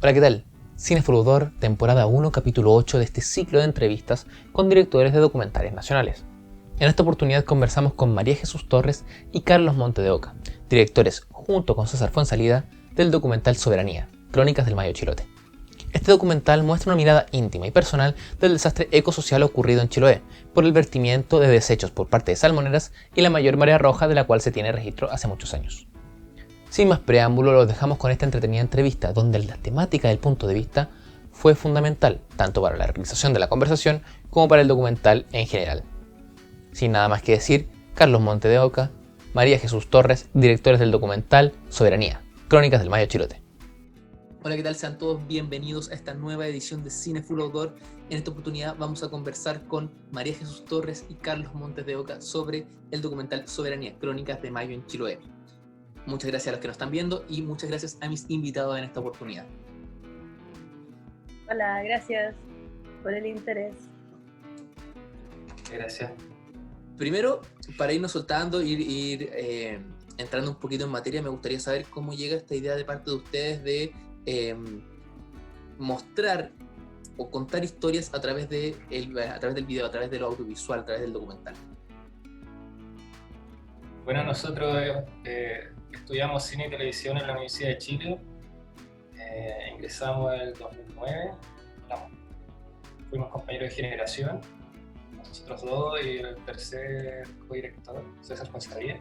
Hola, ¿qué tal? Cinefoludor, temporada 1, capítulo 8 de este ciclo de entrevistas con directores de documentales nacionales. En esta oportunidad conversamos con María Jesús Torres y Carlos Monte de Oca, directores, junto con César Fuenzalida, del documental Soberanía, Crónicas del Mayo Chilote. Este documental muestra una mirada íntima y personal del desastre ecosocial ocurrido en Chiloé por el vertimiento de desechos por parte de salmoneras y la mayor marea roja de la cual se tiene registro hace muchos años. Sin más preámbulo, los dejamos con esta entretenida entrevista, donde la temática del punto de vista fue fundamental, tanto para la realización de la conversación como para el documental en general. Sin nada más que decir, Carlos Monte de Oca, María Jesús Torres, directores del documental Soberanía, Crónicas del Mayo Chilote. Hola, ¿qué tal? Sean todos bienvenidos a esta nueva edición de Cinefoludor. En esta oportunidad vamos a conversar con María Jesús Torres y Carlos Montes de Oca sobre el documental Soberanía, Crónicas de Mayo en Chiloé. Muchas gracias a los que nos están viendo y muchas gracias a mis invitados en esta oportunidad. Hola, gracias por el interés. Gracias. Primero, para irnos soltando, ir entrando un poquito en materia, me gustaría saber cómo llega esta idea de parte de ustedes de mostrar o contar historias a través del video, a través de lo audiovisual, a través del documental. Bueno, nosotros estudiamos cine y televisión en la Universidad de Chile. Ingresamos en el 2009. Fuimos compañeros de generación, nosotros dos y el tercer codirector, César Fuenzalida.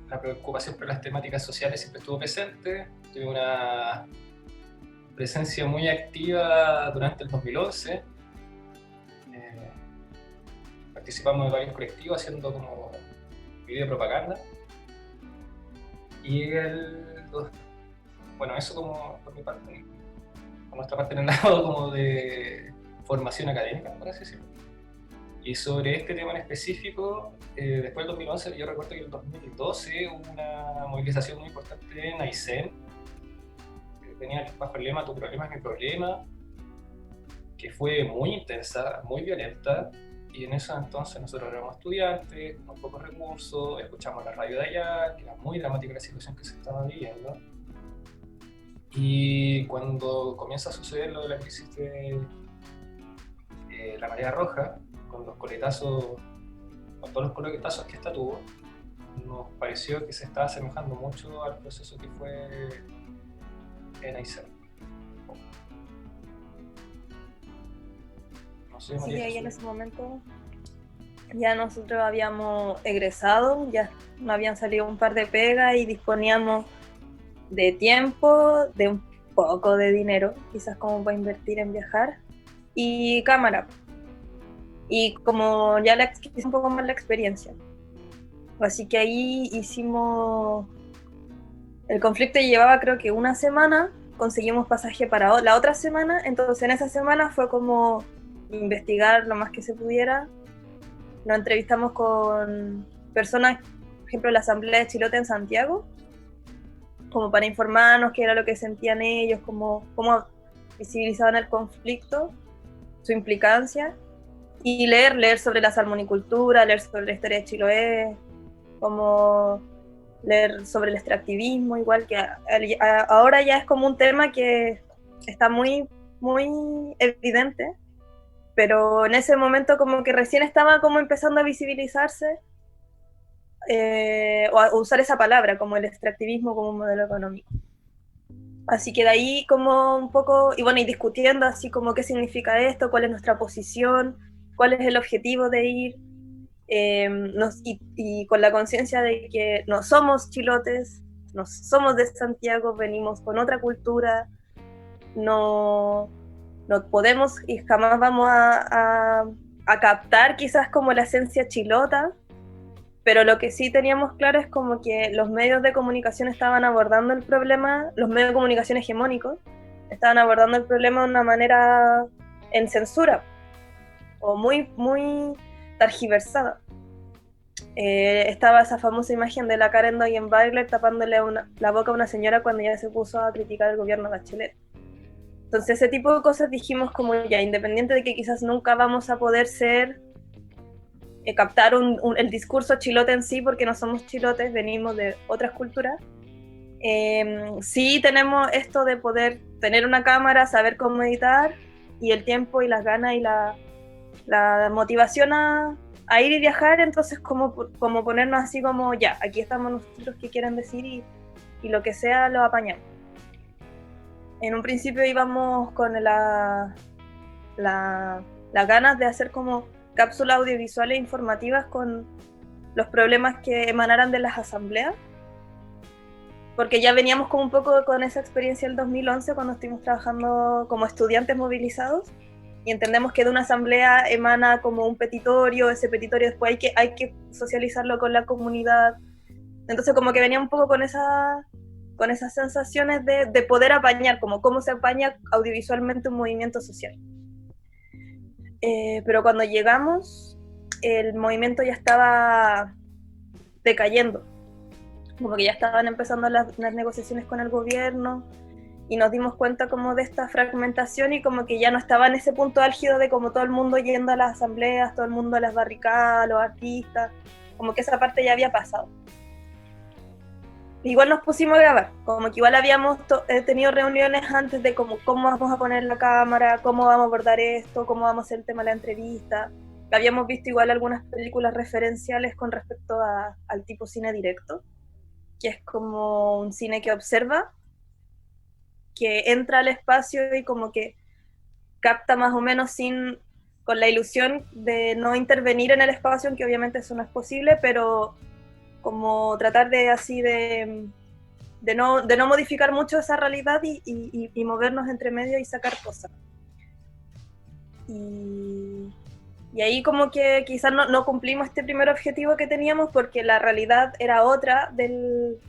La preocupación por las temáticas sociales siempre estuvo presente. Tuve una presencia muy activa durante el 2011. Participamos de varios colectivos haciendo como video propaganda. Y eso como por mi parte, por nuestra parte en el lado como de formación académica, por así decirlo. Y sobre este tema en específico, después del 2011, yo recuerdo que en el 2012 hubo una movilización muy importante en Aysén, que tenía bajo el lema "Tu problema es mi problema", que fue muy intensa, muy violenta. Y en eso entonces nosotros éramos estudiantes, con pocos recursos, escuchamos la radio de allá, que era muy dramática la situación que se estaba viviendo. Y cuando comienza a suceder lo de la crisis de la marea roja, con todos los coletazos que esta tuvo, nos pareció que se estaba asemejando mucho al proceso que fue en Aysén. Sí, ahí en ese momento ya nosotros habíamos egresado, ya nos habían salido un par de pegas y disponíamos de tiempo, de un poco de dinero, quizás como para invertir en viajar, y cámara. Y como ya quizás un poco más la experiencia. Así que ahí hicimos... El conflicto llevaba creo que una semana, conseguimos pasaje para la otra semana, entonces en esa semana fue como investigar lo más que se pudiera. Nos entrevistamos con personas, por ejemplo, la Asamblea de Chilote en Santiago, como para informarnos qué era lo que sentían ellos, cómo visibilizaban el conflicto, su implicancia, y leer sobre la salmonicultura, leer sobre la historia de Chiloé, como leer sobre el extractivismo, igual que ahora ya es como un tema que está muy, muy evidente, pero en ese momento como que recién estaba como empezando a visibilizarse o a usar esa palabra como el extractivismo como un modelo económico. Así que de ahí como un poco, y discutiendo así como qué significa esto, cuál es nuestra posición, cuál es el objetivo de ir, y con la conciencia de que no somos chilotes, no somos de Santiago, venimos con otra cultura, no podemos y jamás vamos a captar quizás como la esencia chilota, pero lo que sí teníamos claro es como que los medios de comunicación estaban abordando el problema, los medios de comunicación hegemónicos estaban abordando el problema de una manera en censura o muy, muy tergiversada. Estaba esa famosa imagen de la Karen Dogenbailer tapándole la boca a una señora cuando ya se puso a criticar el gobierno de Bachelet. Entonces ese tipo de cosas dijimos como ya, independiente de que quizás nunca vamos a poder captar el discurso chilote en sí, porque no somos chilotes, venimos de otras culturas, Sí tenemos esto de poder tener una cámara, saber cómo editar, y el tiempo y las ganas y la motivación a ir y viajar, entonces como ponernos así como, ya, aquí estamos nosotros que quieren decir y lo que sea lo apañamos. En un principio íbamos con las ganas de hacer como cápsulas audiovisuales informativas con los problemas que emanaran de las asambleas, porque ya veníamos como un poco con esa experiencia del 2011 cuando estuvimos trabajando como estudiantes movilizados, y entendemos que de una asamblea emana como un petitorio, ese petitorio después hay que socializarlo con la comunidad, entonces como que venía un poco con esas sensaciones de poder apañar, como cómo se apaña audiovisualmente un movimiento social. Pero cuando llegamos, el movimiento ya estaba decayendo, como que ya estaban empezando las negociaciones con el gobierno, y nos dimos cuenta como de esta fragmentación y como que ya no estaba en ese punto álgido de como todo el mundo yendo a las asambleas, todo el mundo a las barricadas, los artistas, como que esa parte ya había pasado. Igual nos pusimos a grabar, como que igual habíamos tenido reuniones antes de cómo vamos a poner la cámara, cómo vamos a abordar esto, cómo vamos a hacer el tema de la entrevista. Habíamos visto igual algunas películas referenciales con respecto al tipo cine directo, que es como un cine que observa, que entra al espacio y como que capta más o menos con la ilusión de no intervenir en el espacio, aunque obviamente eso no es posible, pero como tratar de no modificar mucho esa realidad y movernos entre medio y sacar cosas. Y ahí como que quizás no cumplimos este primer objetivo que teníamos, porque la realidad era otra del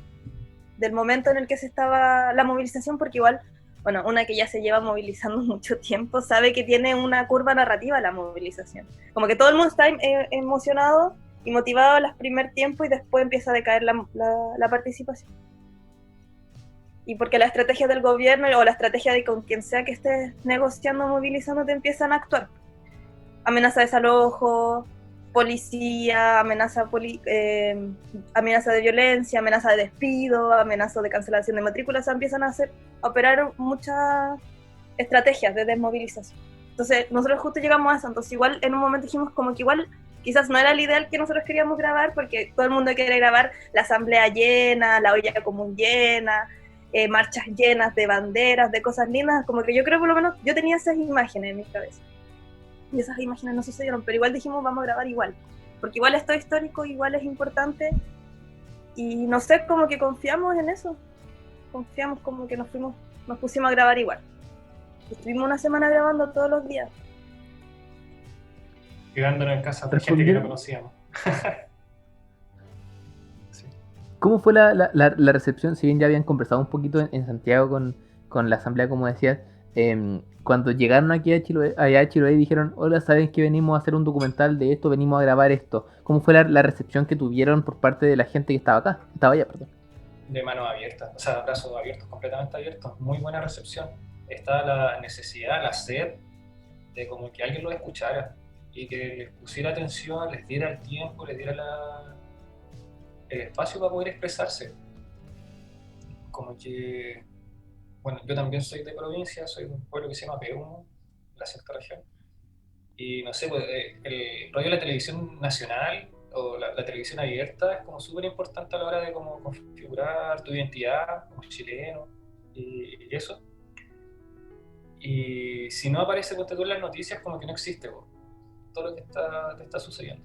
momento en el que se estaba la movilización, porque igual, bueno, una que ya se lleva movilizando mucho tiempo sabe que tiene una curva narrativa la movilización. Como que todo el mundo está emocionado y motivado en el primer tiempo y después empieza a decaer la participación. Y porque la estrategia del gobierno o la estrategia de con quien sea que estés negociando o movilizando te empiezan a actuar. Amenaza de desalojo, policía, amenaza de violencia, amenaza de despido, amenaza de cancelación de matrícula, o sea, empiezan a operar muchas estrategias de desmovilización. Entonces nosotros justo llegamos a eso, entonces igual en un momento dijimos como que igual quizás no era el ideal que nosotros queríamos grabar, porque todo el mundo quiere grabar la asamblea llena, la olla común llena, marchas llenas de banderas, de cosas lindas, como que yo creo por lo menos yo tenía esas imágenes en mi cabeza. Y esas imágenes no sucedieron, pero igual dijimos vamos a grabar igual, porque igual esto es histórico, igual es importante, y no sé, como que confiamos en eso, confiamos, como que nos pusimos a grabar igual. Estuvimos una semana grabando todos los días. Quedándonos en casa de gente que no conocíamos. Sí. ¿Cómo fue la recepción? Si bien ya habían conversado un poquito en Santiago con la asamblea, como decías, cuando llegaron aquí a Chiloé dijeron, hola, ¿saben que venimos a hacer un documental de esto? Venimos a grabar esto. ¿Cómo fue la recepción que tuvieron por parte de la gente que estaba allá? De manos abiertas, o sea, brazos abiertos, completamente abiertos. Muy buena recepción. Está la necesidad, la sed de como que alguien los escuchara y que les pusiera atención, les diera el tiempo, les diera el espacio para poder expresarse. Como que, bueno, yo también soy de provincia, soy de un pueblo que se llama Peumo, la sexta región. Y no sé, pues, el rollo de la televisión nacional o la televisión abierta es como súper importante a la hora de como configurar tu identidad como chileno y eso. Y si no aparece con tú en las noticias, como que no existe todo lo que te está sucediendo.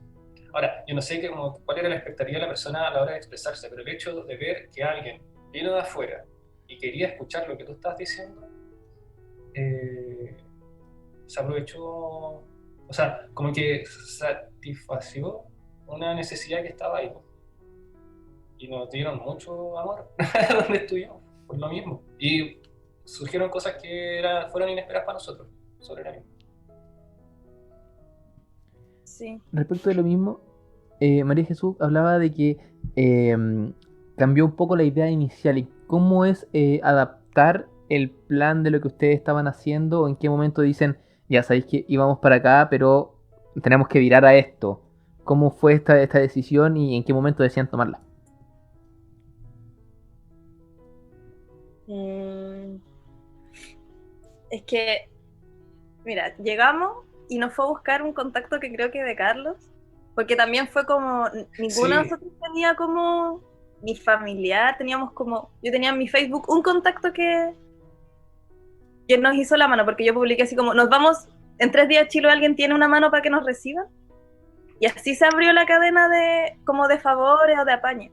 Ahora, yo no sé cuál era la expectativa de la persona a la hora de expresarse, pero el hecho de ver que alguien vino de afuera y quería escuchar lo que tú estás diciendo, se aprovechó, o sea, como que satisfació una necesidad que estaba ahí. Y nos dieron mucho amor donde estuvimos, por lo mismo. Y surgieron cosas que fueron inesperadas para nosotros, sobre la misma. Sí. Respecto de lo mismo, María Jesús hablaba de que cambió un poco la idea inicial. ¿Y cómo es adaptar el plan de lo que ustedes estaban haciendo? ¿O en qué momento dicen, ya sabéis que íbamos para acá, pero tenemos que virar a esto? ¿Cómo fue esta decisión y en qué momento decían tomarla? Mm, es que, mira, llegamos y nos fue a buscar un contacto que creo que de Carlos, porque también fue como, ninguno de Sí, nosotros tenía como, ni familiar, teníamos como, yo tenía en mi Facebook un contacto que nos hizo la mano, porque yo publiqué así como, nos vamos, en 3 días a Chile, alguien tiene una mano para que nos reciban, y así se abrió la cadena de, como de favores o de apaño,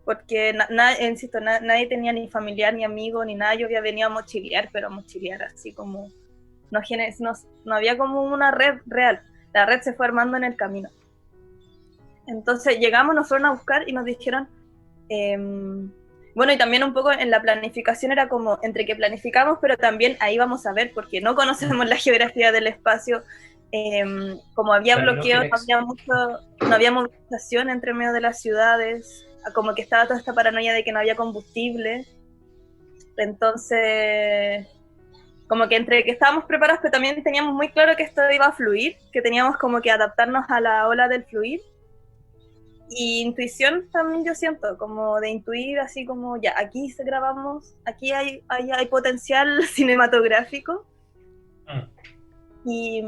porque, insisto, nadie tenía ni familiar, ni amigo, ni nada, yo había venido a mochilear, pero a mochilear así como, no había como una red real, la red se fue armando en el camino. Entonces llegamos, nos fueron a buscar y nos dijeron, bueno, y también un poco en la planificación era como entre que planificamos, pero también ahí vamos a ver, porque no conocemos la geografía del espacio, como había la bloqueo, Logilex. no había movilización entre medio de las ciudades, como que estaba toda esta paranoia de que no había combustible, entonces como que entre que estábamos preparados, pero también teníamos muy claro que esto iba a fluir, que teníamos como que adaptarnos a la ola del fluir. Y intuición también yo siento, como de intuir así como, ya, aquí se grabamos, aquí hay potencial cinematográfico. Mm. Y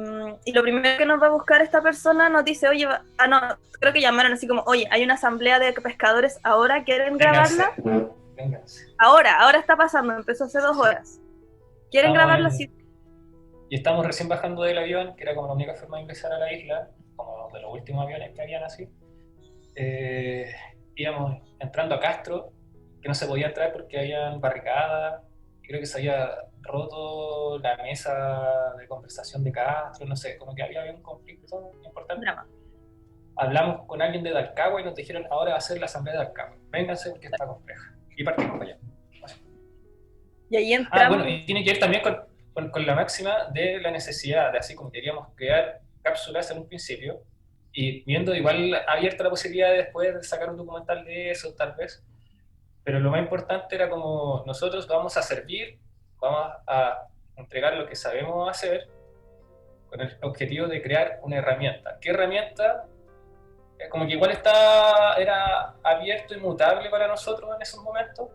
lo primero que nos va a buscar esta persona nos dice, oye, no, creo que llamaron así como, oye, hay una asamblea de pescadores ahora, ¿quieren Vénganse, grabarla? vénganse. Ahora está pasando, empezó hace 2 horas. ¿Quieren Estamos grabarla? en, Sí. y estamos recién bajando del avión, que era como la única forma de ingresar a la isla, como de los últimos aviones que habían así. Íbamos entrando a Castro, que no se podía entrar porque habían barricadas, y creo que se había roto la mesa de conversación de Castro, no sé, como que había un conflicto importante. Drama. Hablamos con alguien de Dalcagua y nos dijeron, ahora va a ser la asamblea de Dalcagua, vénganse porque está compleja. Y partimos para allá. Y ahí Bueno, entramos. y tiene que ver también con la máxima de la necesidad, de así como queríamos crear cápsulas en un principio, y viendo igual abierta la posibilidad de después de sacar un documental de eso, tal vez, pero lo más importante era como nosotros vamos a servir, vamos a entregar lo que sabemos hacer, con el objetivo de crear una herramienta. ¿Qué herramienta? Como que igual era abierto y mutable para nosotros en esos momentos,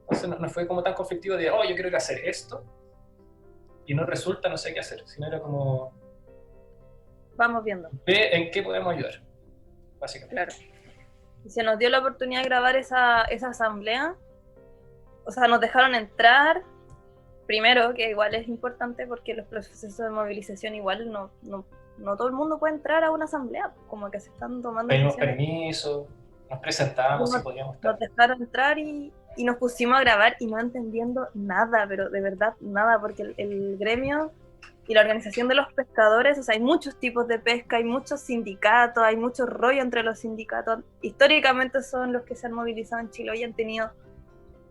entonces no fue como tan conflictivo de, oh, yo quiero hacer esto, y no resulta, no sé qué hacer, sino era como, Vamos viendo, ve en qué podemos ayudar, básicamente. claro. Y se nos dio la oportunidad de grabar esa asamblea. O sea, nos dejaron entrar, primero, que igual es importante porque los procesos de movilización igual no todo el mundo puede entrar a una asamblea, como que se están tomando Pedimos decisiones. permiso, nos presentamos si Nos, podíamos nos estar. dejaron entrar y nos pusimos a grabar y no entendiendo nada, pero de verdad nada, porque el gremio y la organización de los pescadores, o sea, hay muchos tipos de pesca, hay muchos sindicatos, hay mucho rollo entre los sindicatos. Históricamente son los que se han movilizado en Chile y han tenido,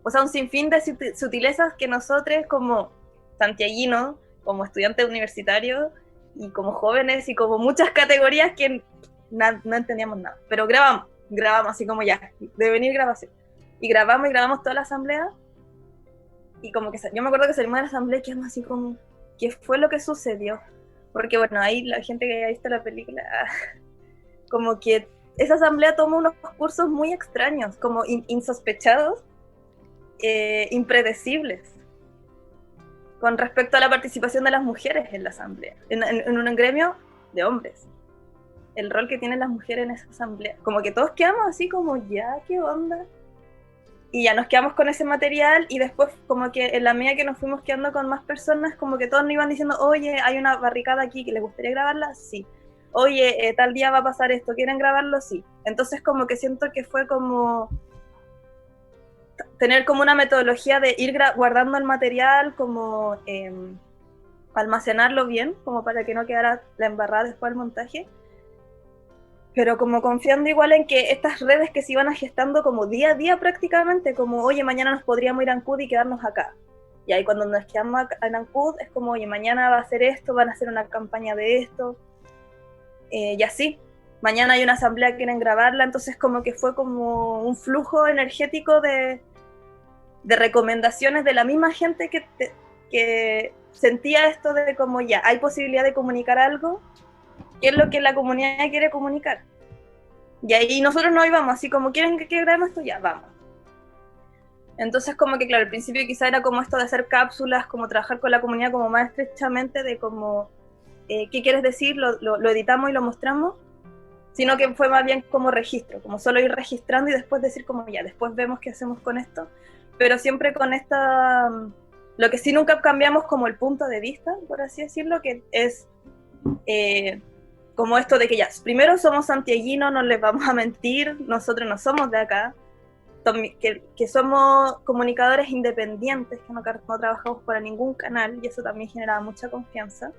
o sea, un sinfín de sutilezas que nosotros como santiaguinos, como estudiantes universitarios y como jóvenes y como muchas categorías que no entendíamos nada. Pero grabamos así como ya, de venir grabación. Y grabamos toda la asamblea y como que yo me acuerdo que salimos de la asamblea y quedamos así como, ¿qué fue lo que sucedió? Porque bueno, ahí la gente que haya visto la película, como que esa asamblea toma unos cursos muy extraños, como insospechados, impredecibles con respecto a la participación de las mujeres en la asamblea, en un gremio de hombres. El rol que tienen las mujeres en esa asamblea. Como que todos quedamos así como, ya, ¿qué onda? Y ya nos quedamos con ese material y después como que en la medida que nos fuimos quedando con más personas, como que todos nos iban diciendo, oye, hay una barricada aquí, que les gustaría grabarla, sí. Oye, tal día va a pasar esto, ¿quieren grabarlo? Sí. Entonces como que siento que fue como tener como una metodología de ir guardando el material, como almacenarlo bien, como para que no quedara la embarrada después del montaje, pero como confiando igual en que estas redes que se iban gestando como día a día prácticamente, como oye, mañana nos podríamos ir a Ancud y quedarnos acá. Y ahí cuando nos quedamos en Ancud es como, oye, mañana va a hacer esto, van a hacer una campaña de esto, y así. Mañana hay una asamblea, quieren grabarla, entonces como que fue como un flujo energético de recomendaciones de la misma gente que sentía esto de como ya, hay posibilidad de comunicar algo, qué es lo que la comunidad quiere comunicar. Y ahí nosotros no íbamos así como, ¿quieren que grabemos esto? Ya, vamos. Entonces como que claro, al principio quizá era como esto de hacer cápsulas, como trabajar con la comunidad como más estrechamente, de como, ¿qué quieres decir? Lo editamos y lo mostramos, sino que fue más bien como registro, como solo ir registrando y después decir como ya, después vemos qué hacemos con esto, pero siempre con esta, lo que sí nunca cambiamos como el punto de vista, por así decirlo, que es como esto de que ya, primero somos santiaguinos, no les vamos a mentir, nosotros no somos de acá, que somos comunicadores independientes, que no trabajamos para ningún canal, y eso también generaba mucha confianza.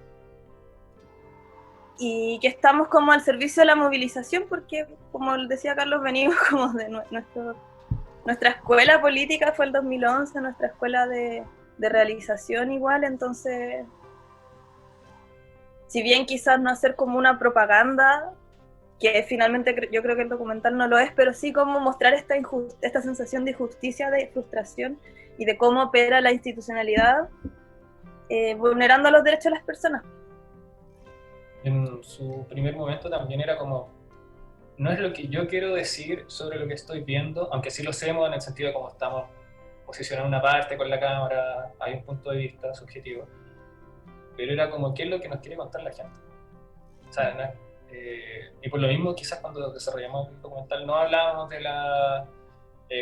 Y que estamos como al servicio de la movilización, porque, como decía Carlos, venimos como de nuestra escuela política fue el 2011, nuestra escuela de realización igual, entonces, si bien quizás no hacer como una propaganda, que finalmente yo creo que el documental no lo es, pero sí como mostrar esta sensación de injusticia, de frustración y de cómo opera la institucionalidad vulnerando los derechos de las personas. En su primer momento también era como, no es lo que yo quiero decir sobre lo que estoy viendo, aunque sí lo hacemos en el sentido de cómo estamos posicionando una parte con la cámara, hay un punto de vista subjetivo, pero era como, ¿qué es lo que nos quiere contar la gente? O sea, no, y por lo mismo quizás cuando desarrollamos el documental no hablábamos de las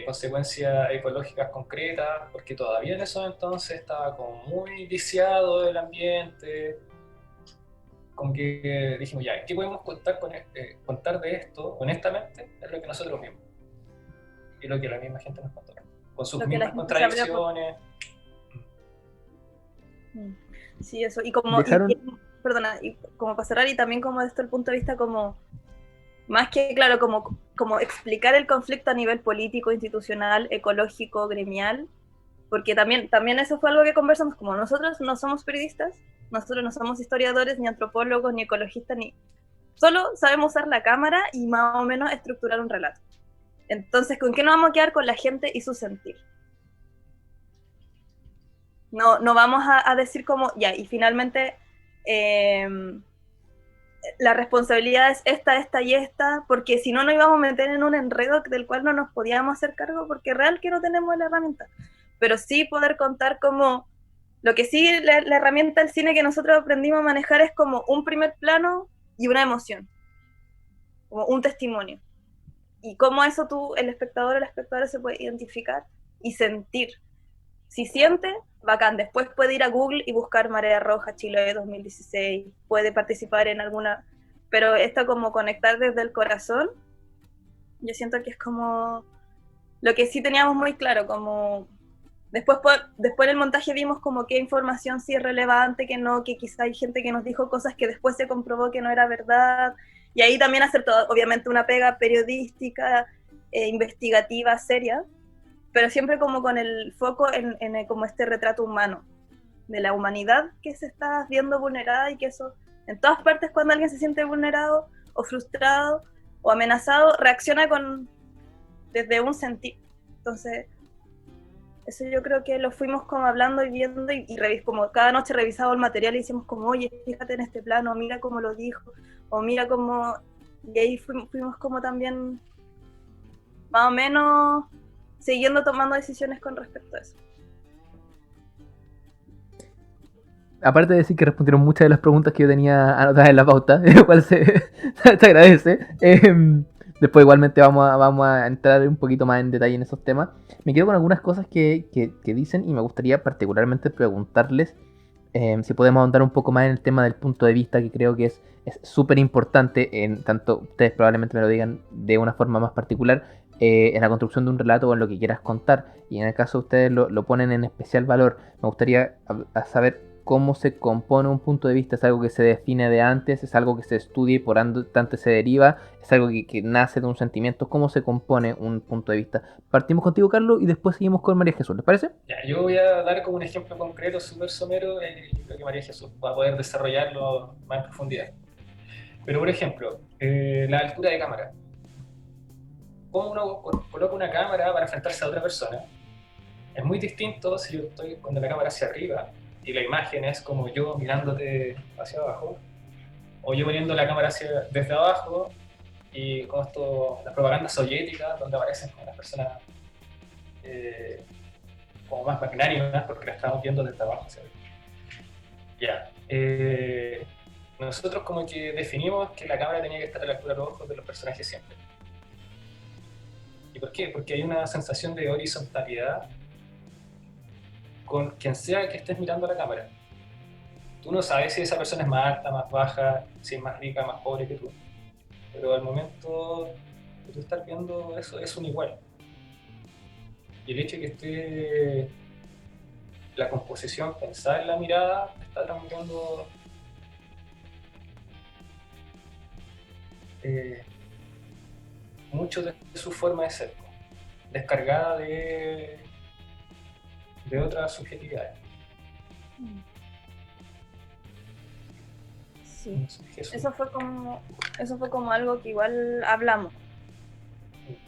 consecuencias ecológicas concretas, porque todavía en esos entonces estaba como muy viciado el ambiente, como que dijimos ya, ¿qué podemos contar de esto honestamente? Es lo que nosotros vimos y lo que la misma gente nos contó, con sus mismas contradicciones. Sí, eso, y como perdona, y como para cerrar, y también como desde el punto de vista como, más que claro, como explicar el conflicto a nivel político, institucional, ecológico, gremial, porque también eso fue algo que conversamos, como nosotros no somos periodistas, nosotros no somos historiadores, ni antropólogos, ni ecologistas, ni solo sabemos usar la cámara y más o menos estructurar un relato. Entonces, ¿con qué nos vamos a quedar? Con la gente y su sentir. No vamos a decir como, ya, y finalmente la responsabilidad es esta y esta, porque si no nos íbamos a meter en un enredo del cual no nos podíamos hacer cargo, porque real que no tenemos la herramienta. Pero sí poder contar como, lo que sí la herramienta del cine que nosotros aprendimos a manejar es como un primer plano y una emoción, como un testimonio. Y cómo eso tú, el espectador o la espectadora se puede identificar y sentir. Si siente, bacán. Después puede ir a Google y buscar Marea Roja Chile 2016. Puede participar en alguna. Pero esto como conectar desde el corazón, yo siento que es como lo que sí teníamos muy claro, como después en el montaje vimos como qué información sí es relevante, que no, que quizá hay gente que nos dijo cosas que después se comprobó que no era verdad. Y ahí también hacer todo, obviamente una pega periodística, investigativa, seria, pero siempre como con el foco en como este retrato humano, de la humanidad que se está viendo vulnerada y que eso, en todas partes cuando alguien se siente vulnerado o frustrado o amenazado, reacciona desde un sentir. Entonces, eso yo creo que lo fuimos como hablando y viendo y como cada noche revisaba el material y decíamos como, oye, fíjate en este plano, mira cómo lo dijo, o mira cómo... Y ahí fuimos como también más o menos siguiendo tomando decisiones con respecto a eso. Aparte de decir que respondieron muchas de las preguntas que yo tenía anotadas en la pauta, lo cual se agradece. Después igualmente vamos a entrar un poquito más en detalle en esos temas. Me quedo con algunas cosas que dicen y me gustaría particularmente preguntarles si podemos ahondar un poco más en el tema del punto de vista, que creo que es súper importante, en tanto ustedes probablemente me lo digan de una forma más particular, en la construcción de un relato o en lo que quieras contar. Y en el caso de ustedes lo ponen en especial valor. Me gustaría saber cómo se compone un punto de vista. ¿Es algo que se define de antes? ¿Es algo que se estudia y por tanto se deriva? ¿Es algo que nace de un sentimiento? ¿Cómo se compone un punto de vista? Partimos contigo, Carlos, y después seguimos con María Jesús. ¿Les parece? Ya, yo voy a dar como un ejemplo concreto, súper somero, y creo que María Jesús va a poder desarrollarlo más en profundidad. Pero, por ejemplo, la altura de cámara. ¿Cómo uno coloca una cámara para enfrentarse a otra persona? Es muy distinto si yo estoy con la cámara hacia arriba y la imagen es como yo mirándote hacia abajo, o yo poniendo la cámara desde abajo y con las propagandas soviéticas donde aparecen con las personas como más magnánimas porque la estábamos viendo desde abajo, ¿sabes? Ya. Nosotros como que definimos que la cámara tenía que estar a la altura de los ojos de los personajes siempre. ¿Y por qué? Porque hay una sensación de horizontalidad con quien sea que estés mirando a la cámara. Tú no sabes si esa persona es más alta, más baja, si es más rica, más pobre que tú. Pero al momento de tú estar viendo eso, es un igual. Y el hecho de que esté la composición pensada en la mirada está transmitiendo mucho de su forma de ser, descargada de otras subjetividades. Sí, eso fue como algo que igual hablamos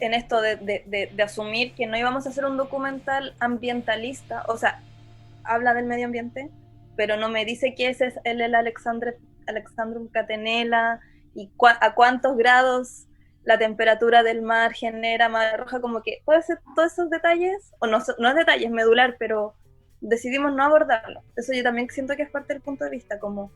en esto de asumir que no íbamos a hacer un documental ambientalista, o sea, habla del medio ambiente, pero no me dice que ese es el Alexandrum Catenella y a cuántos grados la temperatura del mar genera mar roja, como que todos esos detalles, o no es detalles, medular, pero decidimos no abordarlo. Eso yo también siento que es parte del punto de vista, como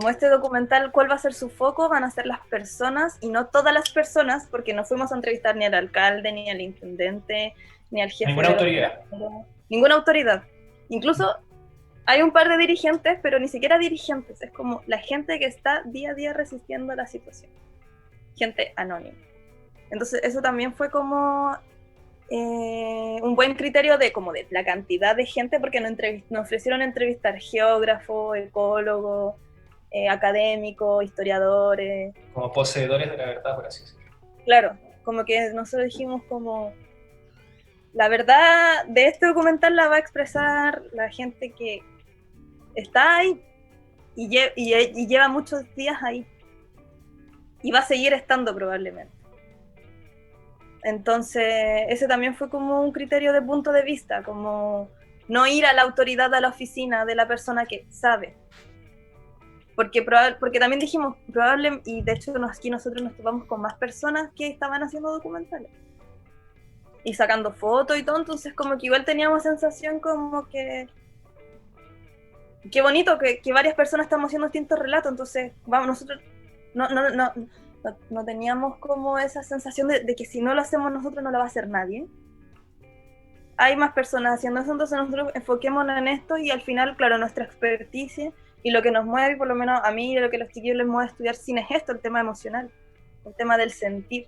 este documental, ¿cuál va a ser su foco? Van a ser las personas, y no todas las personas, porque no fuimos a entrevistar ni al alcalde, ni al intendente, ni al jefe. Ninguna autoridad. Ninguna autoridad. Incluso hay un par de dirigentes, pero ni siquiera dirigentes, es como la gente que está día a día resistiendo a la situación. Gente anónima. Entonces eso también fue como un buen criterio de la cantidad de gente, porque nos ofrecieron entrevistar geógrafos, ecólogos, académicos, historiadores. Como poseedores de la verdad, por así decirlo. Claro, como que nosotros dijimos como la verdad de este documental la va a expresar la gente que está ahí y lleva muchos días ahí y va a seguir estando probablemente. Entonces ese también fue como un criterio de punto de vista, como no ir a la autoridad, a la oficina de la persona que sabe, porque también dijimos probable, y de hecho aquí nosotros nos topamos con más personas que estaban haciendo documentales y sacando fotos y todo, entonces como que igual teníamos sensación como que qué bonito que varias personas estamos haciendo distintos relatos, entonces vamos, nosotros no teníamos como esa sensación de que si no lo hacemos nosotros no lo va a hacer nadie. Hay más personas haciendo eso, entonces nosotros enfoquémonos en esto y al final, claro, nuestra experticia y lo que nos mueve, y por lo menos a mí, lo que a los chiquillos les mueve estudiar cine es esto, el tema emocional, el tema del sentir.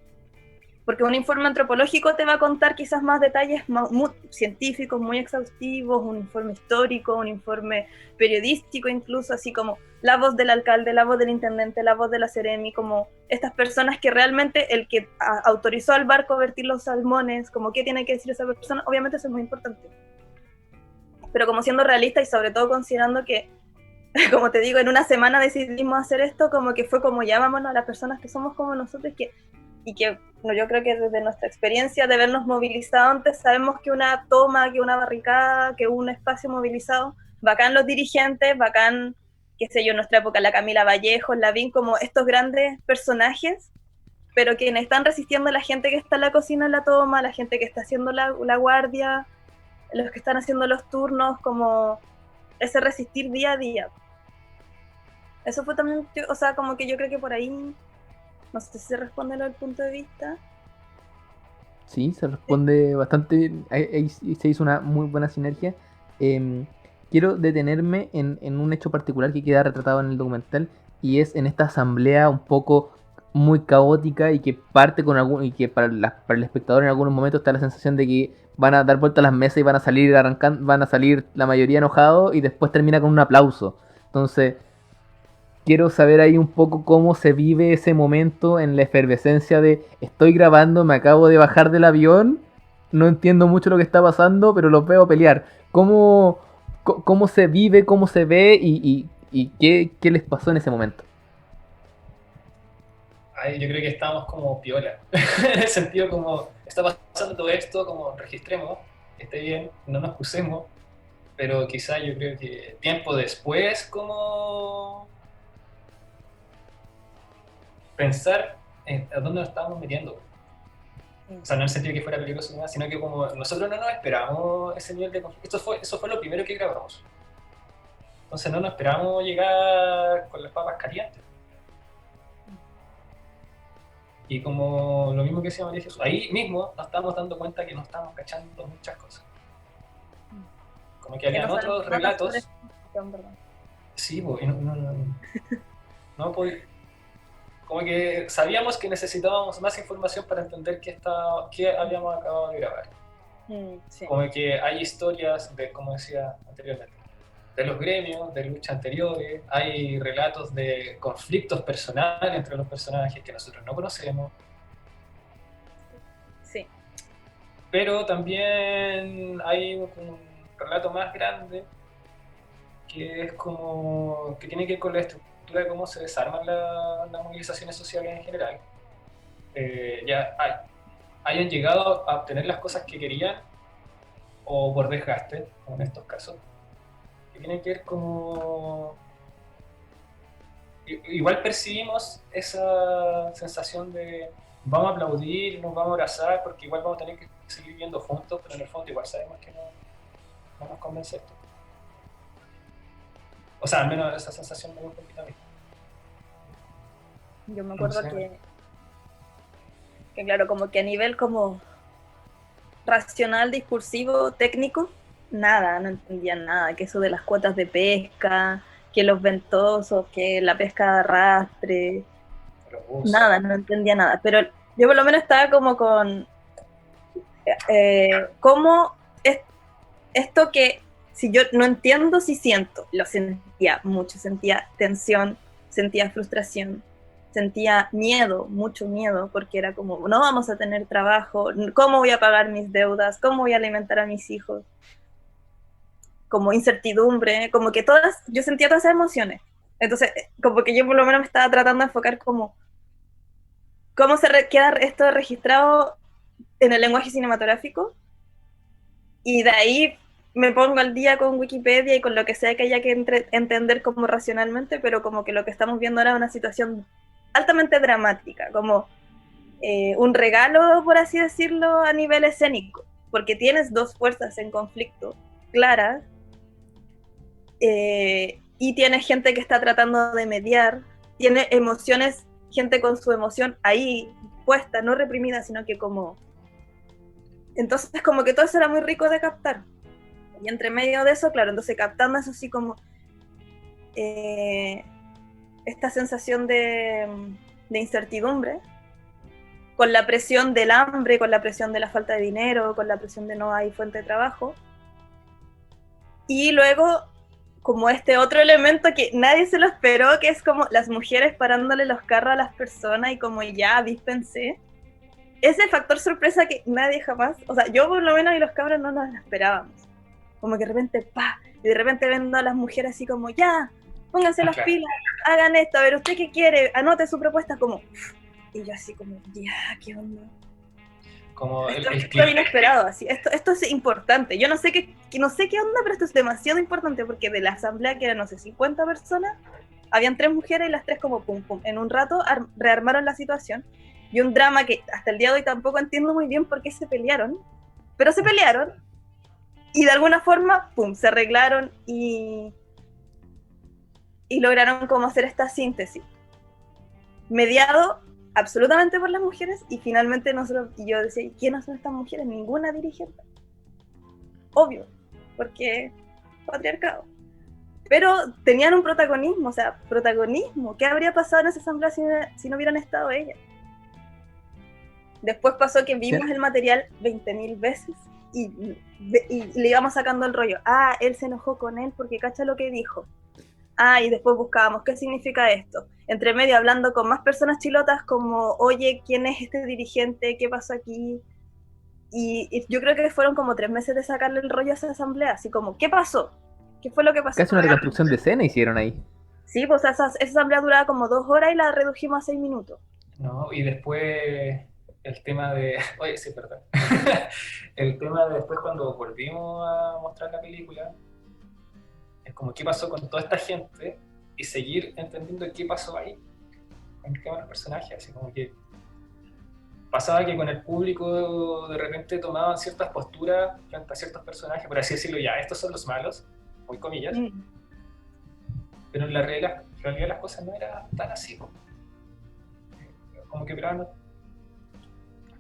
Porque un informe antropológico te va a contar quizás más detalles muy científicos, muy exhaustivos, un informe histórico, un informe periodístico incluso, así como la voz del alcalde, la voz del intendente, la voz de la Seremi, como estas personas que realmente el que autorizó al barco a vertir los salmones, como qué tiene que decir esa persona, obviamente eso es muy importante. Pero como siendo realista y sobre todo considerando que, como te digo, en una semana decidimos hacer esto, como que fue como llamámonos a las personas que somos como nosotros, y que yo creo que desde nuestra experiencia de vernos movilizados antes, sabemos que una toma, que una barricada, que un espacio movilizado, bacán los dirigentes, bacán, qué sé yo, en nuestra época la Camila Vallejo, Lavín, como estos grandes personajes, pero quienes están resistiendo a la gente que está en la cocina en la toma, la gente que está haciendo la guardia, los que están haciendo los turnos, como ese resistir día a día. Eso fue también, o sea, como que yo creo que por ahí, no sé si se responde lo del punto de vista. Sí, se responde bastante bien. Ahí se hizo una muy buena sinergia. Quiero detenerme en un hecho particular que queda retratado en el documental, y es en esta asamblea un poco muy caótica y que parte y que para el espectador en algunos momentos está la sensación de que van a dar vuelta a las mesas y van a salir la mayoría enojados y después termina con un aplauso. Entonces quiero saber ahí un poco cómo se vive ese momento en la efervescencia de estoy grabando, me acabo de bajar del avión, no entiendo mucho lo que está pasando, pero los veo pelear. ¿Cómo se vive, cómo se ve y qué les pasó en ese momento? Ay, yo creo que estábamos como piola, en el sentido como está pasando todo esto, como registremos, esté bien, no nos pusemos, pero quizá yo creo que tiempo después como pensar en a dónde nos estábamos metiendo. O sea, no en el sentido de que fuera peligroso ni nada, sino que como nosotros no nos esperamos ese nivel de conflicto. Eso fue lo primero que grabamos. Entonces no nos esperamos llegar con las papas calientes. Y como lo mismo que decía María Jesús, ahí mismo nos estamos dando cuenta que no estamos cachando muchas cosas. Como que habían otros relatos. Sí, pues, no, pues, como que sabíamos que necesitábamos más información para entender qué habíamos acabado de grabar. Sí. Como que hay historias de, como decía anteriormente, de los gremios, de luchas anteriores, hay relatos de conflictos personales entre los personajes que nosotros no conocemos. Sí. Pero también hay un relato más grande que es como que tiene que ver con la estructura de cómo se desarman las movilizaciones sociales en general. Hayan llegado a obtener las cosas que querían o por desgaste, como en estos casos, que tienen que ver como... Igual percibimos esa sensación de vamos a aplaudir, nos vamos a abrazar, porque igual vamos a tener que seguir viviendo juntos, pero en el fondo igual sabemos que no nos convence esto. O sea, al menos esa sensación me dio un poquito a mí. Yo me acuerdo que claro, como que a nivel como racional, discursivo, técnico, nada, no entendía nada, que eso de las cuotas de pesca, que los ventosos, que la pesca de arrastre, nada, no entendía nada, pero yo por lo menos estaba como con cómo es esto que si yo no entiendo, sí siento, lo sentía mucho, sentía tensión, sentía frustración, sentía miedo, mucho miedo, porque era como, no vamos a tener trabajo, ¿cómo voy a pagar mis deudas? ¿Cómo voy a alimentar a mis hijos? Como incertidumbre, como que todas, yo sentía todas esas emociones. Entonces, como que yo por lo menos me estaba tratando de enfocar como, ¿cómo queda esto registrado en el lenguaje cinematográfico? Y de ahí me pongo al día con Wikipedia y con lo que sea que haya que entender como racionalmente, pero como que lo que estamos viendo ahora es una situación altamente dramática, como un regalo, por así decirlo, a nivel escénico, porque tienes dos fuerzas en conflicto claras y tienes gente que está tratando de mediar, tiene emociones, gente con su emoción ahí puesta, no reprimida, sino que como... Entonces como que todo eso era muy rico de captar. Y entre medio de eso, claro, entonces captando eso así como esta sensación de incertidumbre, con la presión del hambre, con la presión de la falta de dinero, con la presión de no hay fuente de trabajo. Y luego, como este otro elemento que nadie se lo esperó, que es como las mujeres parándole los carros a las personas y como ya, víspense. Ese factor sorpresa que nadie jamás, o sea, yo por lo menos y los cabros no nos lo esperábamos. Como que de repente, ¡pa! Y de repente ven a las mujeres así como, ya, pónganse las pilas, hagan esto, a ver, ¿usted qué quiere? Anote su propuesta, como... Y yo así como, ya, ¿qué onda? Como esto es inesperado, así. Esto es importante. Yo no sé qué onda, pero esto es demasiado importante porque de la asamblea, que eran, no sé, 50 personas, habían 3 mujeres y las 3 como pum, pum. En un rato rearmaron la situación. Y un drama que hasta el día de hoy tampoco entiendo muy bien por qué se pelearon, pero se pelearon y de alguna forma, pum, se arreglaron y lograron como hacer esta síntesis. Mediado absolutamente por las mujeres y finalmente nosotros, y yo decía, ¿quiénes son estas mujeres? Ninguna dirigente. Obvio, porque patriarcado. Pero tenían un protagonismo, o sea, protagonismo. ¿Qué habría pasado en esa asamblea si no hubieran estado ellas? Después pasó que vimos el material 20.000 veces y le íbamos sacando el rollo. Ah, él se enojó con él porque cacha lo que dijo. Ah, y después buscábamos qué significa esto. Entre medio hablando con más personas chilotas como, oye, ¿quién es este dirigente? ¿Qué pasó aquí? Y yo creo que fueron como 3 meses de sacarle el rollo a esa asamblea, así como, ¿qué pasó? ¿Qué fue lo que pasó? Casi una reconstrucción de escena hicieron ahí. Sí, pues esa asamblea duraba como 2 horas y la redujimos a 6 minutos. No, y después el tema de... Oye, sí, perdón. El tema de después cuando volvimos a mostrar la película, es como qué pasó con toda esta gente y seguir entendiendo qué pasó ahí con el tema de los personajes, así como que pasaba que con el público de repente tomaban ciertas posturas frente a ciertos personajes, por así decirlo, ya, estos son los malos, muy comillas, pero en la realidad las cosas no eran tan así, como que esperaban las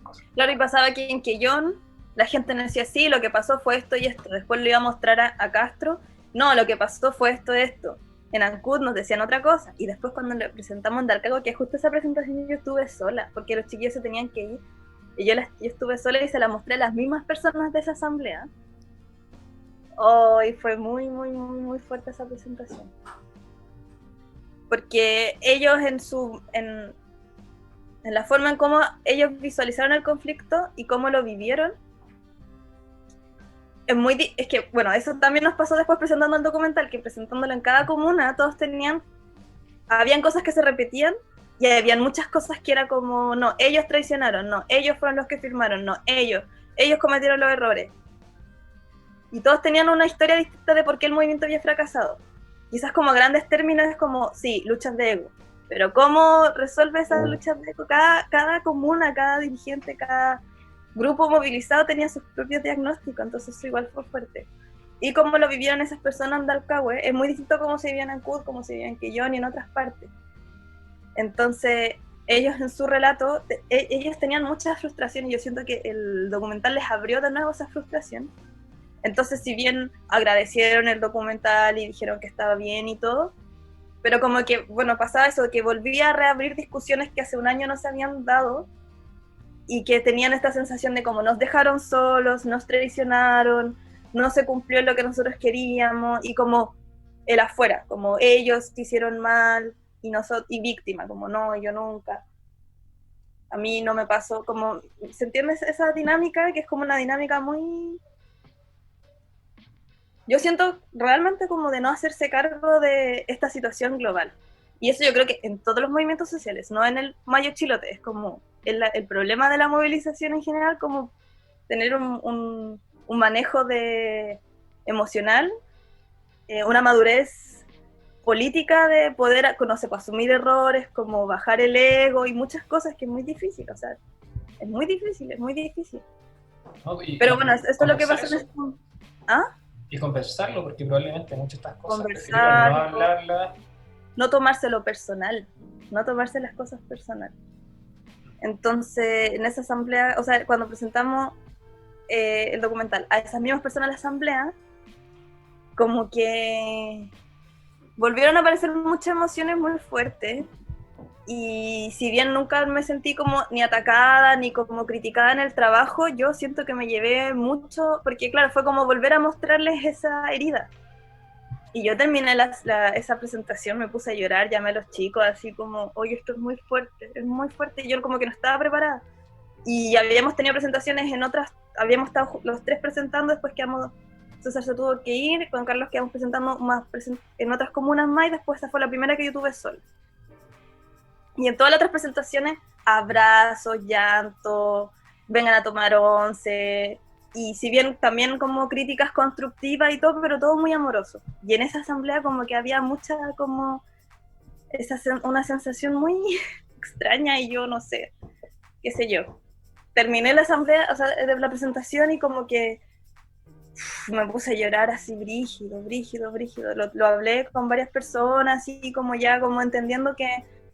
cosas. Claro, y pasaba que en Quellón la gente no decía, sí, lo que pasó fue esto y esto. Después le iba a mostrar a Castro, no, lo que pasó fue esto. En Ancud nos decían otra cosa. Y después cuando le presentamos en Darkago, que justo esa presentación yo estuve sola, porque los chiquillos se tenían que ir. Y yo estuve sola y se la mostré a las mismas personas de esa asamblea. Oh, y fue muy, muy, muy, muy fuerte esa presentación. Porque ellos en la forma en cómo ellos visualizaron el conflicto y cómo lo vivieron, es que, bueno, eso también nos pasó después presentando el documental, que presentándolo en cada comuna, todos habían cosas que se repetían, y habían muchas cosas que era como, no, ellos traicionaron, no, ellos fueron los que firmaron, no, ellos cometieron los errores. Y todos tenían una historia distinta de por qué el movimiento había fracasado. Quizás como grandes términos es como, sí, luchas de ego, pero ¿cómo resuelve esas luchas de ego? Cada comuna, cada dirigente, cada grupo movilizado tenía sus propios diagnósticos, entonces eso igual fue fuerte. Y como lo vivieron esas personas en Dalcahue, es muy distinto a cómo se vivía en Ancud, cómo se vivía en Quellón y en otras partes. Entonces, ellos en su relato, ellos tenían mucha frustración y yo siento que el documental les abrió de nuevo esa frustración. Entonces, si bien agradecieron el documental y dijeron que estaba bien y todo, pero como que, bueno, pasaba eso, que volvía a reabrir discusiones que hace un año no se habían dado y que tenían esta sensación de como nos dejaron solos, nos traicionaron, no se cumplió lo que nosotros queríamos, y como el afuera, como ellos te hicieron mal, y víctima, como no, yo nunca, a mí no me pasó, como, ¿se entiende esa dinámica? Que es como una dinámica muy... Yo siento realmente como de no hacerse cargo de esta situación global. Y eso yo creo que en todos los movimientos sociales, no en el Mayo Chilote, es como el problema de la movilización en general, como tener un manejo emocional, una madurez política de poder, no sé, asumir errores, como bajar el ego y muchas cosas que es muy difícil, o sea, es muy difícil. No, pero bueno, esto es lo que pasa en esto. ¿Ah? Y compensarlo, porque probablemente muchas de estas cosas prefirieron no hablarlas. No tomárselo personal, no tomarse las cosas personal. Entonces, en esa asamblea, o sea, cuando presentamos el documental a esas mismas personas en la asamblea, como que volvieron a aparecer muchas emociones muy fuertes, y si bien nunca me sentí como ni atacada ni como criticada en el trabajo, yo siento que me llevé mucho, porque claro, fue como volver a mostrarles esa herida. Y yo terminé esa presentación, me puse a llorar, llamé a los chicos así como, oye, esto es muy fuerte, y yo como que no estaba preparada. Y habíamos tenido presentaciones en otras, habíamos estado los tres presentando, después César se tuvo que ir, con Carlos quedamos presentando en otras comunas más, y después esa fue la primera que yo tuve sola. Y en todas las otras presentaciones, abrazos, llanto, vengan a tomar once, y si bien también como críticas constructivas y todo, pero todo muy amoroso. Y en esa asamblea como que había mucha como una sensación muy extraña, y yo no sé, qué sé yo. Terminé la asamblea, o sea, de la presentación, y como que me puse a llorar así brígido. Lo hablé con varias personas, así como ya como entendiendo que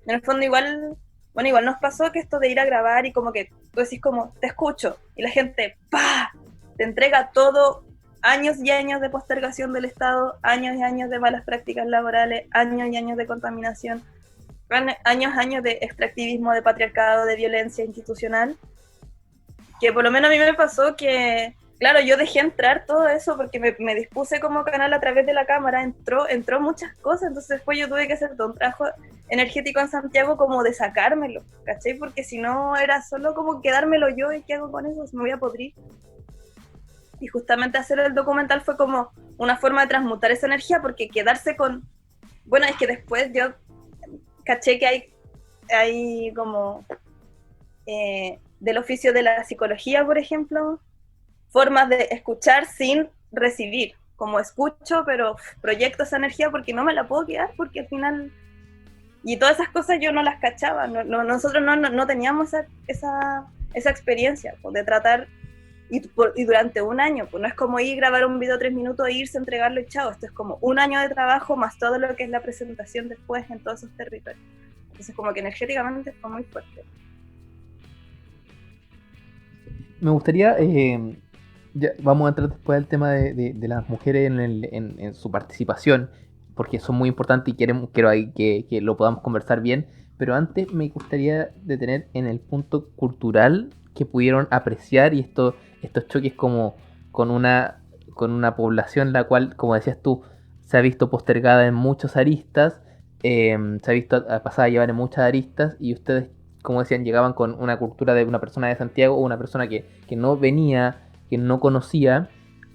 en el fondo igual nos pasó que esto de ir a grabar y como que tú decís como, te escucho, y la gente, ¡pah!, te entrega todo, años y años de postergación del Estado, años y años de malas prácticas laborales, años y años de contaminación, años de extractivismo, de patriarcado, de violencia institucional, que por lo menos a mí me pasó que, claro, yo dejé entrar todo eso porque me dispuse como canal a través de la cámara, entró muchas cosas, entonces después yo tuve que hacer todo un trabajo energético en Santiago como de sacármelo, ¿cachai? Porque si no era solo como quedármelo yo, y ¿qué hago con eso? Me voy a podrir. Y justamente hacer el documental fue como una forma de transmutar esa energía, porque quedarse con... Bueno, es que después yo caché que hay como... del oficio de la psicología, por ejemplo, formas de escuchar sin recibir, como escucho, pero proyecto esa energía porque no me la puedo quedar, porque al final... Y todas esas cosas yo no las cachaba, nosotros no teníamos esa esa experiencia, pues, de tratar, y durante un año, pues no es como ir grabar un video 3 minutos, irse, entregarlo y chao, esto es como un año de trabajo más todo lo que es la presentación después en todos esos territorios. Entonces como que energéticamente fue muy fuerte. Me gustaría, vamos a entrar después al tema de las mujeres en su participación, porque son muy importantes y quiero ahí que lo podamos conversar bien, pero antes me gustaría detener en el punto cultural que pudieron apreciar y estos choques como con una población la cual, como decías tú, se ha visto postergada en muchas aristas, se ha visto pasada a llevar en muchas aristas, y ustedes, como decían, llegaban con una cultura de una persona de Santiago o una persona que no venía, que no conocía,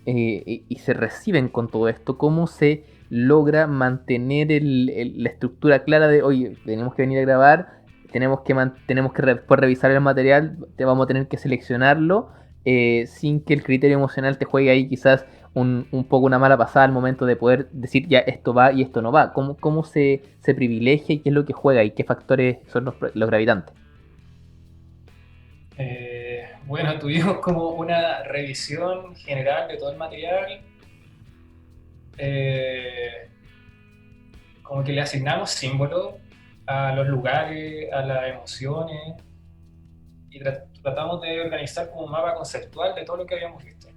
y se reciben con todo esto. ¿Cómo se logra mantener la estructura clara de, oye, tenemos que venir a grabar, tenemos que después revisar el material, vamos a tener que seleccionarlo, sin que el criterio emocional te juegue ahí quizás un poco una mala pasada al momento de poder decir ya esto va y esto no va? ¿Cómo se privilegia y qué es lo que juega y qué factores son los gravitantes? Bueno, tuvimos como una revisión general de todo el material. Como que le asignamos símbolos a los lugares, a las emociones, y tratamos de organizar como un mapa conceptual de todo lo que habíamos visto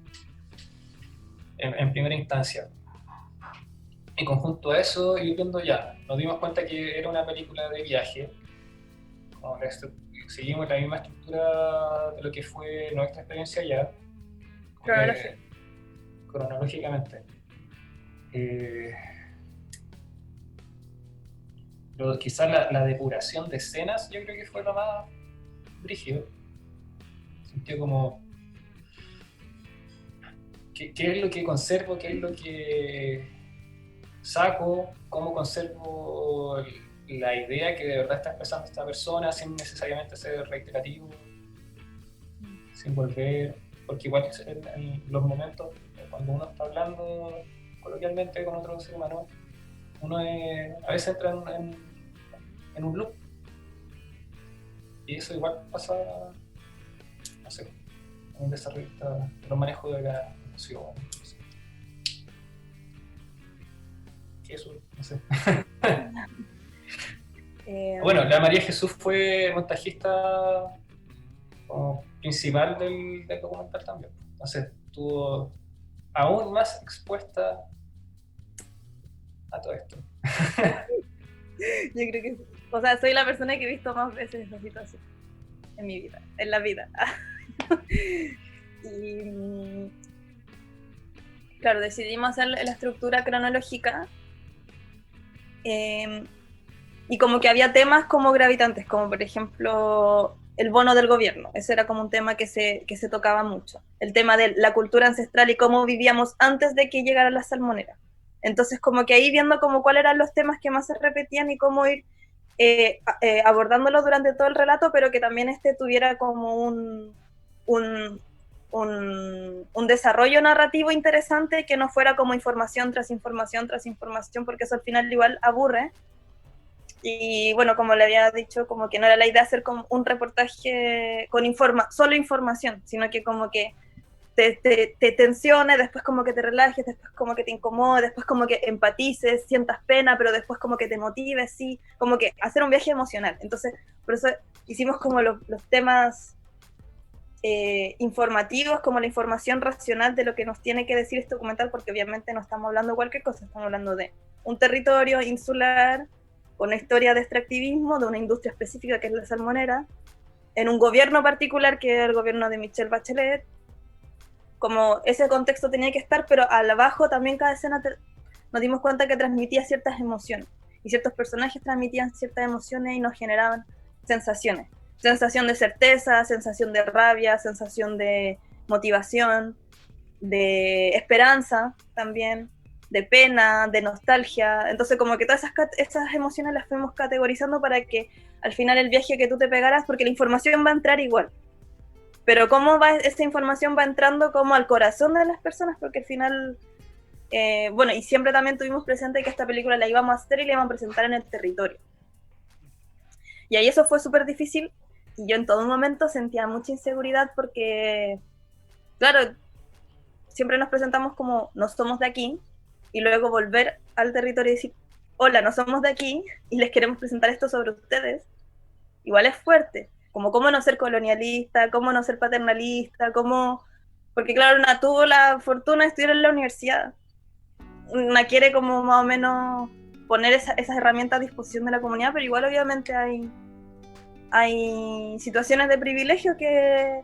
en primera instancia. En conjunto a eso, ir viendo ya, nos dimos cuenta que era una película de viaje, seguimos la misma estructura de lo que fue nuestra experiencia allá, cronológicamente. Quizás la depuración de escenas, yo creo que fue lo más brígido. Sintió como ¿qué es lo que conservo? ¿Qué es lo que saco? ¿Cómo conservo la idea que de verdad está expresando esta persona sin necesariamente ser reiterativo, sin volver? Porque igual en los momentos, cuando uno está hablando coloquialmente con otro ser humano, uno a veces entra en un loop. Y eso igual pasa, no sé, en un desarrollo de los manejos de la emoción. No sé. ¿Qué es eso? No sé. Bueno, la María Jesús fue montajista como principal del documental también. Entonces estuvo aún más expuesta a todo esto. Yo creo que, o sea, soy la persona que he visto más veces esa situación en mi vida, en la vida. Y claro, decidimos hacer la estructura cronológica, y como que había temas como gravitantes, como por ejemplo el bono del gobierno. Ese era como un tema que se tocaba mucho. El tema de la cultura ancestral y cómo vivíamos antes de que llegara la salmonera. Entonces como que ahí viendo como cuáles eran los temas que más se repetían y cómo ir abordándolo durante todo el relato, pero que también tuviera como un desarrollo narrativo interesante, que no fuera como información tras información tras información, porque eso al final igual aburre. Y bueno, como le había dicho, como que no era la idea hacer como un reportaje con solo información, sino que como que te tensiones, después como que te relajes, después como que te incomode, después como que empatices, sientas pena, pero después como que te motives, sí, como que hacer un viaje emocional. Entonces, por eso hicimos como los temas informativos, como la información racional de lo que nos tiene que decir este documental, porque obviamente no estamos hablando de cualquier cosa, estamos hablando de un territorio insular, con una historia de extractivismo, de una industria específica que es la salmonera, en un gobierno particular que es el gobierno de Michelle Bachelet. Como ese contexto tenía que estar, pero al abajo también cada escena nos dimos cuenta que transmitía ciertas emociones, y ciertos personajes transmitían ciertas emociones y nos generaban sensaciones. Sensación de certeza, sensación de rabia, sensación de motivación, de esperanza también, de pena, de nostalgia. Entonces como que todas esas emociones las fuimos categorizando para que al final el viaje que tú te pegaras, porque la información va a entrar igual, pero cómo esa información va entrando como al corazón de las personas, porque al final, bueno, y siempre también tuvimos presente que esta película la íbamos a hacer y la íbamos a presentar en el territorio. Y ahí eso fue súper difícil, Y yo en todo momento sentía mucha inseguridad porque, claro, siempre nos presentamos como no somos de aquí, y luego volver al territorio y decir, hola, no somos de aquí, y les queremos presentar esto sobre ustedes, igual es fuerte. Como cómo no ser colonialista, cómo no ser paternalista, cómo... Porque claro, una tuvo la fortuna de estudiar en la universidad. Una quiere como más o menos poner esas herramientas a disposición de la comunidad, pero igual obviamente hay situaciones de privilegio que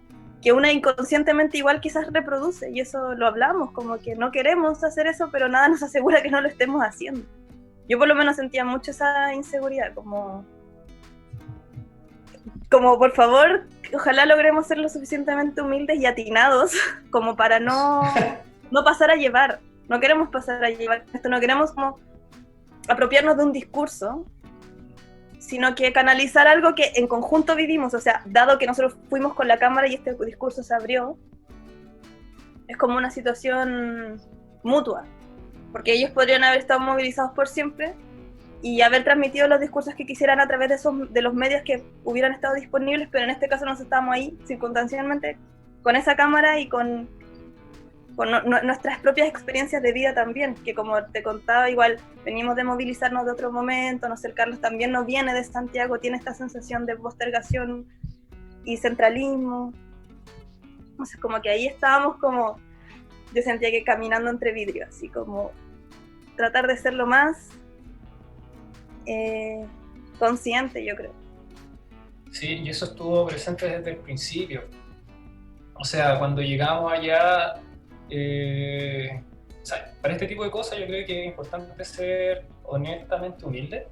una inconscientemente igual quizás reproduce, y eso lo hablamos, como que no queremos hacer eso, pero nada nos asegura que no lo estemos haciendo. Yo por lo menos sentía mucho esa inseguridad, como por favor, ojalá logremos ser lo suficientemente humildes y atinados como para no pasar a llevar. No queremos pasar a llevar esto, no queremos como apropiarnos de un discurso, sino que canalizar algo que en conjunto vivimos. O sea, dado que nosotros fuimos con la cámara y este discurso se abrió, es como una situación mutua, porque ellos podrían haber estado movilizados por siempre y haber transmitido los discursos que quisieran a través de los medios que hubieran estado disponibles, pero en este caso nos estábamos ahí circunstancialmente con esa cámara y con nuestras propias experiencias de vida también, que como te contaba, igual venimos de movilizarnos de otro momento, no sé, Carlos también no viene de Santiago, tiene esta sensación de postergación y centralismo. Entonces como que ahí estábamos como, yo sentía que caminando entre vidrios, así como tratar de ser lo más consciente, yo creo. Sí, y eso estuvo presente desde el principio. O sea, cuando llegamos allá, o sea, para este tipo de cosas yo creo que es importante ser honestamente humilde.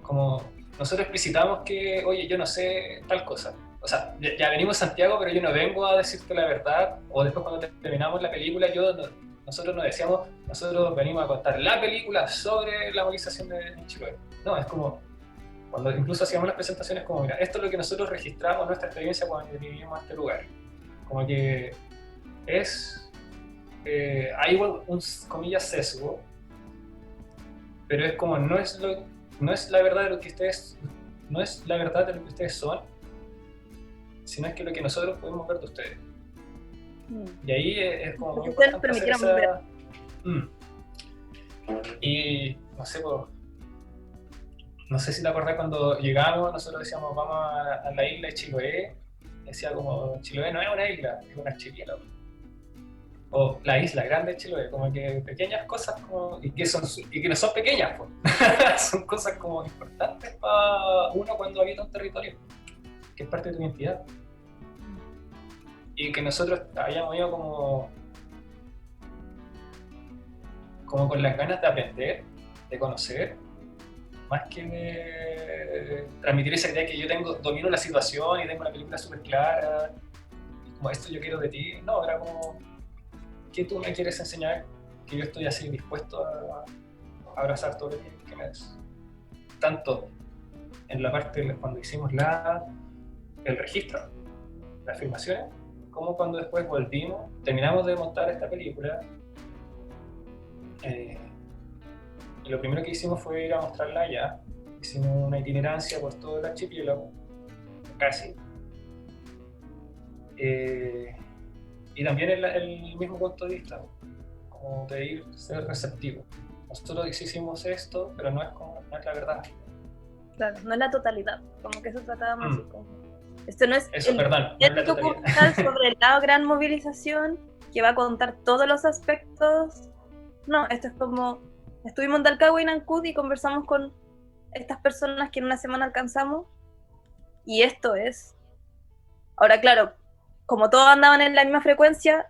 Como nosotros explicitamos que, oye, yo no sé tal cosa. O sea, ya venimos a Santiago, pero yo no vengo a decirte la verdad. O después cuando terminamos la película, nosotros nos decíamos, nosotros venimos a contar la película sobre la movilización de Chiloé. No, es como, cuando incluso hacíamos las presentaciones como, mira, esto es lo que nosotros registramos, nuestra experiencia cuando vivimos en este lugar. Como que hay un, comillas, sesgo, pero es como, no es la verdad de lo que ustedes, no es la verdad de lo que ustedes son, sino es que lo que nosotros podemos ver de ustedes. Y ahí es como muy importante hacer esa... Y no sé, pues, no sé si te acordás cuando llegamos, nosotros decíamos vamos a la isla de Chiloé, decía como Chiloé no es una isla, es un archipiélago. O la isla grande de Chiloé, como que pequeñas cosas como, y que no son pequeñas, pues. Son cosas como importantes para uno cuando habita un territorio, que es parte de tu identidad. Y que nosotros habíamos ido como con las ganas de aprender, de conocer, más que de transmitir esa idea que yo domino la situación y tengo la película súper clara, como esto yo quiero de ti. No, era como, ¿qué tú me quieres enseñar? Que yo estoy así dispuesto a abrazar todo lo que me des. Tanto en la parte cuando hicimos el registro, las filmaciones, como cuando después volvimos, terminamos de montar esta película. Y lo primero que hicimos fue ir a mostrarla allá. Hicimos una itinerancia por todo el archipiélago, casi. Y también el mismo punto de vista, como de ser receptivo. Nosotros hicimos esto, pero no es la verdad. Claro, no es la totalidad, como que eso tratábamos así como... Esto no es eso, perdón, no es la documental sobre la gran movilización que va a contar todos los aspectos. No, esto es como, estuvimos en Talcahuano y Nancud y conversamos con estas personas que en una semana alcanzamos, y esto es. Ahora, claro, como todos andaban en la misma frecuencia,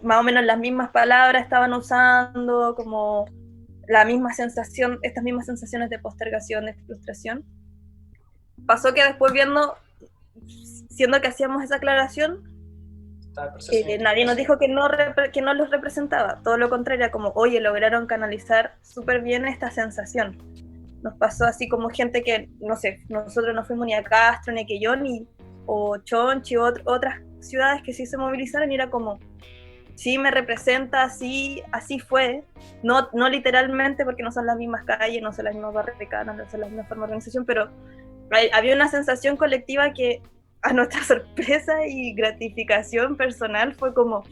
más o menos las mismas palabras estaban usando, como la misma sensación, estas mismas sensaciones de postergación, de frustración. Pasó que después siendo que hacíamos esa aclaración, nadie nos dijo que no los representaba, todo lo contrario, como, oye, lograron canalizar súper bien esta sensación. Nos pasó así como gente que, no sé, nosotros no fuimos ni a Castro, ni a Quellón, o Chonchi, o otras ciudades que sí se movilizaron, y era como, sí me representa, así fue, no literalmente porque no son las mismas calles, no son las mismas barricadas, no son las mismas formas de organización, pero había una sensación colectiva que a nuestra sorpresa y gratificación personal fue como,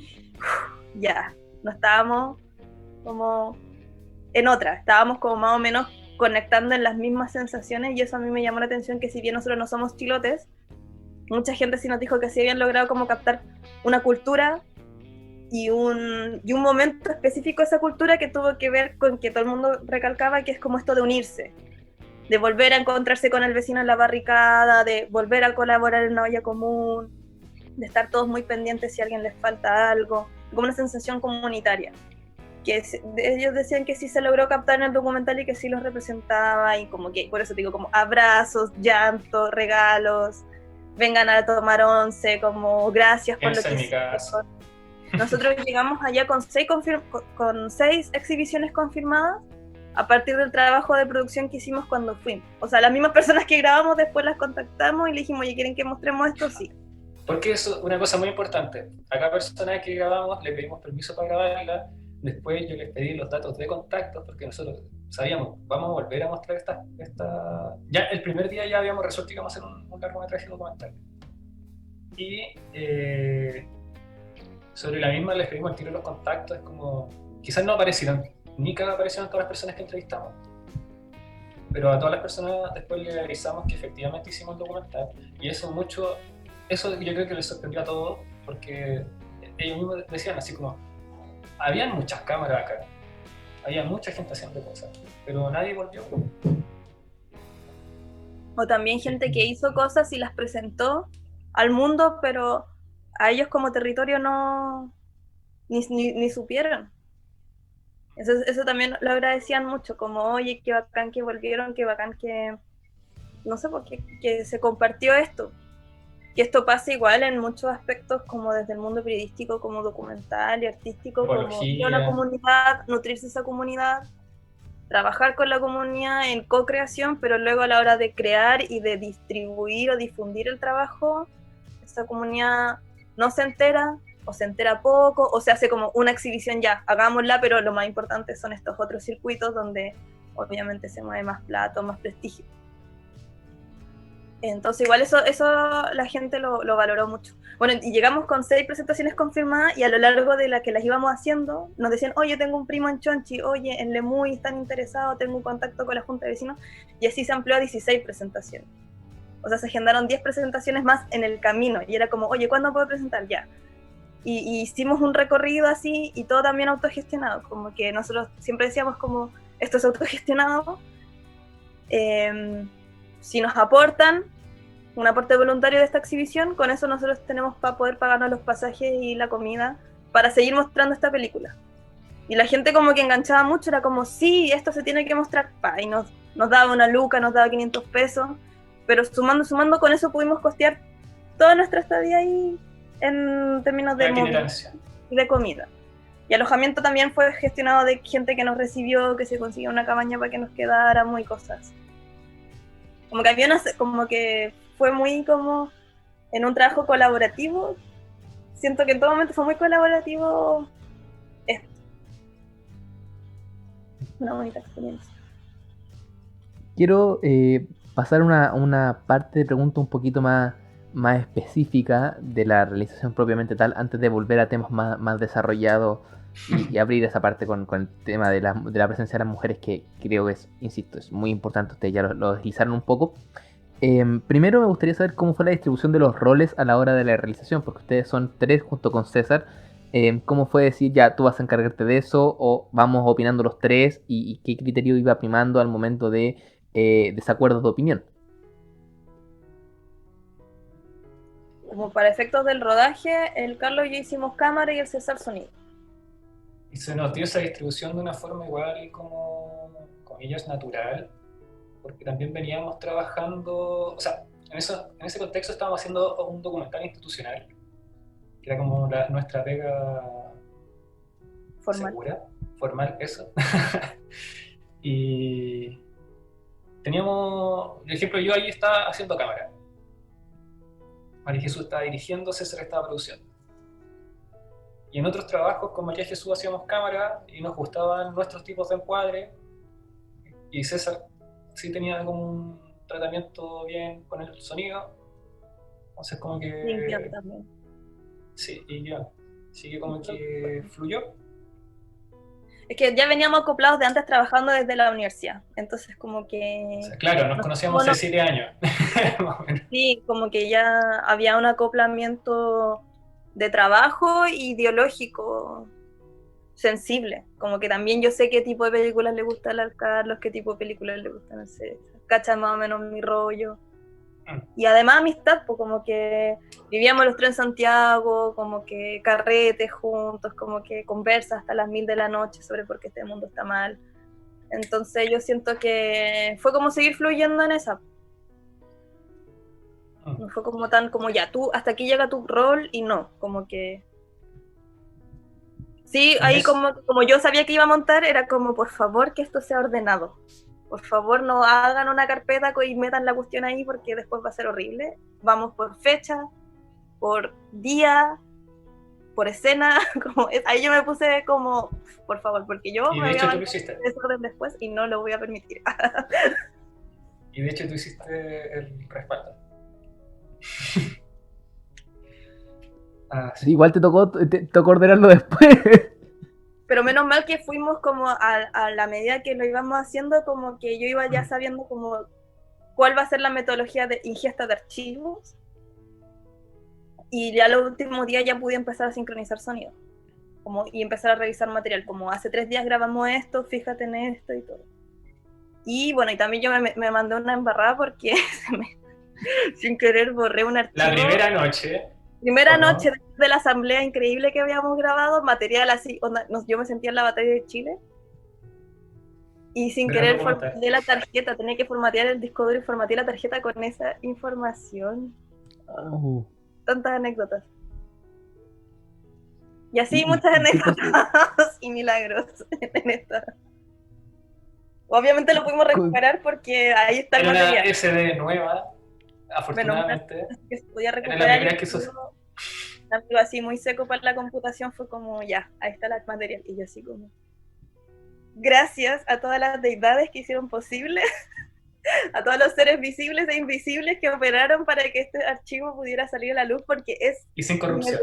ya, no estábamos como en otra, estábamos como más o menos conectando en las mismas sensaciones, y eso a mí me llamó la atención, que si bien nosotros no somos chilotes, mucha gente sí nos dijo que sí habían logrado como captar una cultura y un momento específico de esa cultura que tuvo que ver con que todo el mundo recalcaba, que es como esto de unirse, de volver a encontrarse con el vecino en la barricada, de volver a colaborar en una olla común, de estar todos muy pendientes si a alguien les falta algo, como una sensación comunitaria, que ellos decían que sí se logró captar en el documental y que sí los representaba, y como que, por eso digo, como abrazos, llanto, regalos, vengan a tomar once, como gracias por lo que hicieron. Nosotros llegamos allá con 6 exhibiciones confirmadas a partir del trabajo de producción que hicimos cuando fuimos. O sea, las mismas personas que grabamos después las contactamos y le dijimos, oye, ¿quieren que mostremos esto? Sí. Porque eso es una cosa muy importante. A cada persona que grabamos le pedimos permiso para grabarla. Después yo les pedí los datos de contacto, porque nosotros sabíamos, vamos a volver a mostrar esta... Ya el primer día ya habíamos resuelto que íbamos a hacer un largometraje documental. Y sobre la misma les pedimos el tiro de los contactos. Es como, quizás no aparecieron, ni cada aparecieron todas las personas que entrevistamos, pero a todas las personas después les avisamos que efectivamente hicimos el documental. Y eso yo creo que les sorprendió a todos, porque ellos mismos decían así como, habían muchas cámaras acá, había mucha gente haciendo cosas, pero nadie volvió. O también gente que hizo cosas y las presentó al mundo, pero a ellos como territorio no ni supieron. Eso también lo agradecían mucho, como, oye, qué bacán que volvieron, qué bacán que, no sé por qué, que se compartió esto. Que esto pasa igual en muchos aspectos, como desde el mundo periodístico, como documental y artístico, como ir a una comunidad, nutrirse esa comunidad, trabajar con la comunidad en co-creación, pero luego a la hora de crear y de distribuir o difundir el trabajo, esa comunidad no se entera, o se entera poco, o se hace como una exhibición, ya, hagámosla, pero lo más importante son estos otros circuitos donde obviamente se mueve más plata, más prestigio. Entonces igual eso la gente lo valoró mucho. Bueno, y llegamos con 6 presentaciones confirmadas, y a lo largo de las que las íbamos haciendo, nos decían, oye, tengo un primo en Chonchi, oye, en Lemuy están interesados, tengo un contacto con la Junta de Vecinos, y así se amplió a 16 presentaciones. O sea, se agendaron 10 presentaciones más en el camino, y era como, oye, ¿cuándo puedo presentar? Ya. Y hicimos un recorrido así, y todo también autogestionado, como que nosotros siempre decíamos como, esto es autogestionado, si nos aportan un aporte voluntario de esta exhibición, con eso nosotros tenemos para poder pagarnos los pasajes y la comida para seguir mostrando esta película. Y la gente como que enganchaba mucho, era como, sí, esto se tiene que mostrar, y nos daba una luca, nos daba 500 pesos, pero sumando con eso pudimos costear toda nuestra estadía ahí en términos de movimiento y de comida. Y alojamiento también fue gestionado de gente que nos recibió, que se consiguió una cabaña para que nos quedáramos y cosas. Como que como que fue muy como en un trabajo colaborativo. Siento que en todo momento fue muy colaborativo esto. Una bonita experiencia. Quiero pasar una parte de pregunta un poquito más específica de la realización propiamente tal, antes de volver a temas más desarrollados y abrir esa parte con el tema de la presencia de las mujeres, que creo que insisto, es muy importante. Ustedes ya lo deslizaron un poco. Primero me gustaría saber cómo fue la distribución de los roles a la hora de la realización, porque ustedes son 3 junto con César. ¿Cómo fue decir, ya tú vas a encargarte de eso, o vamos opinando los 3, y qué criterio iba primando al momento de desacuerdos de opinión? Como para efectos del rodaje, el Carlos y yo hicimos cámara y el César sonido. Y se nos dio esa distribución de una forma igual como, comillas, natural, porque también veníamos trabajando, o sea, en ese contexto estábamos haciendo un documental institucional, que era como nuestra pega formal, eso. Y teníamos, por ejemplo, yo ahí estaba haciendo cámara, María Jesús estaba dirigiendo, César estaba produciendo. Y en otros trabajos con María Jesús hacíamos cámara y nos gustaban nuestros tipos de encuadre, y César sí tenía como tratamiento bien con el sonido. Entonces como Y que... guión también. Sí, y guión. Así que como que fluyó. Es que ya veníamos acoplados de antes trabajando desde la universidad. Entonces como O que... sea, claro, nos conocíamos hace 7 años. Más o menos. Sí, como que ya había un acoplamiento de trabajo ideológico sensible. Como que también yo sé qué tipo de películas le gusta al Carlos, qué tipo de películas le gustan, no sé, cachan más o menos mi rollo. Y además amistad, pues como que vivíamos los tres en Santiago, como que carretes juntos, como que conversas hasta las 1000 de la noche sobre por qué este mundo está mal. Entonces yo siento que fue como seguir fluyendo en esa. No fue como tan como ya, tú hasta aquí llega tu rol y no, como que... Sí, ahí como yo sabía que iba a montar, era como, por favor, que esto sea ordenado. Por favor, no hagan una carpeta y metan la cuestión ahí porque después va a ser horrible. Vamos por fecha, por día, por escena. Como, ahí yo me puse como, por favor, porque yo Y me de voy a hecho tú lo mandar hiciste. desorden después y no lo voy a permitir. Y de hecho tú hiciste el respaldo. Sí. Igual te tocó ordenarlo después. Pero menos mal que fuimos como a la medida que lo íbamos haciendo, como que yo iba ya sabiendo como cuál va a ser la metodología de ingesta de archivos. Y ya los últimos días ya pude empezar a sincronizar sonido. Y empezar a revisar material. Como hace 3 días grabamos esto, fíjate en esto y todo. Y bueno, y también yo me mandé una embarrada porque sin querer borré un archivo. La primera noche. Primera noche de la asamblea increíble que habíamos grabado, material así, yo me sentía en la batalla de Chile. Y sin querer formateé la tarjeta, tenía que formatear el disco duro y formateé la tarjeta con esa información. Tantas anécdotas. Y así muchas anécdotas y milagros en esta. Obviamente lo pudimos recuperar porque ahí está el material. Era una SD nueva, afortunadamente. Que se podía recuperar. Era la primera que algo así muy seco para la computación fue como, ya, ahí está el material. Y yo así como, gracias a todas las deidades que hicieron posible, a todos los seres visibles e invisibles que operaron para que este archivo pudiera salir a la luz, porque es... Y sin corrupción.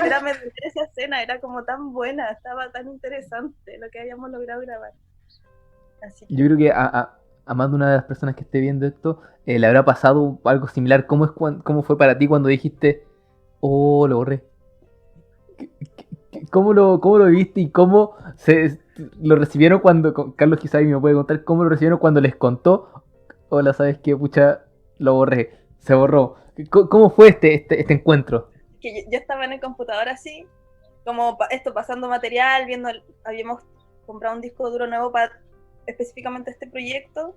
Era medular esa escena, era como tan buena, estaba tan interesante lo que habíamos logrado grabar. Así que... Yo creo que a más de una de las personas que esté viendo esto, le habrá pasado algo similar. ¿Cómo fue para ti cuando dijiste, oh, lo borré? ¿Cómo lo viviste y cómo lo recibieron cuando, Carlos quizás me puede contar, cómo lo recibieron cuando les contó, hola, ¿sabes qué? Pucha, lo borré, se borró. ¿Cómo fue este encuentro? Que yo estaba en el computador así, como pasando material, habíamos comprado un disco duro nuevo para específicamente este proyecto.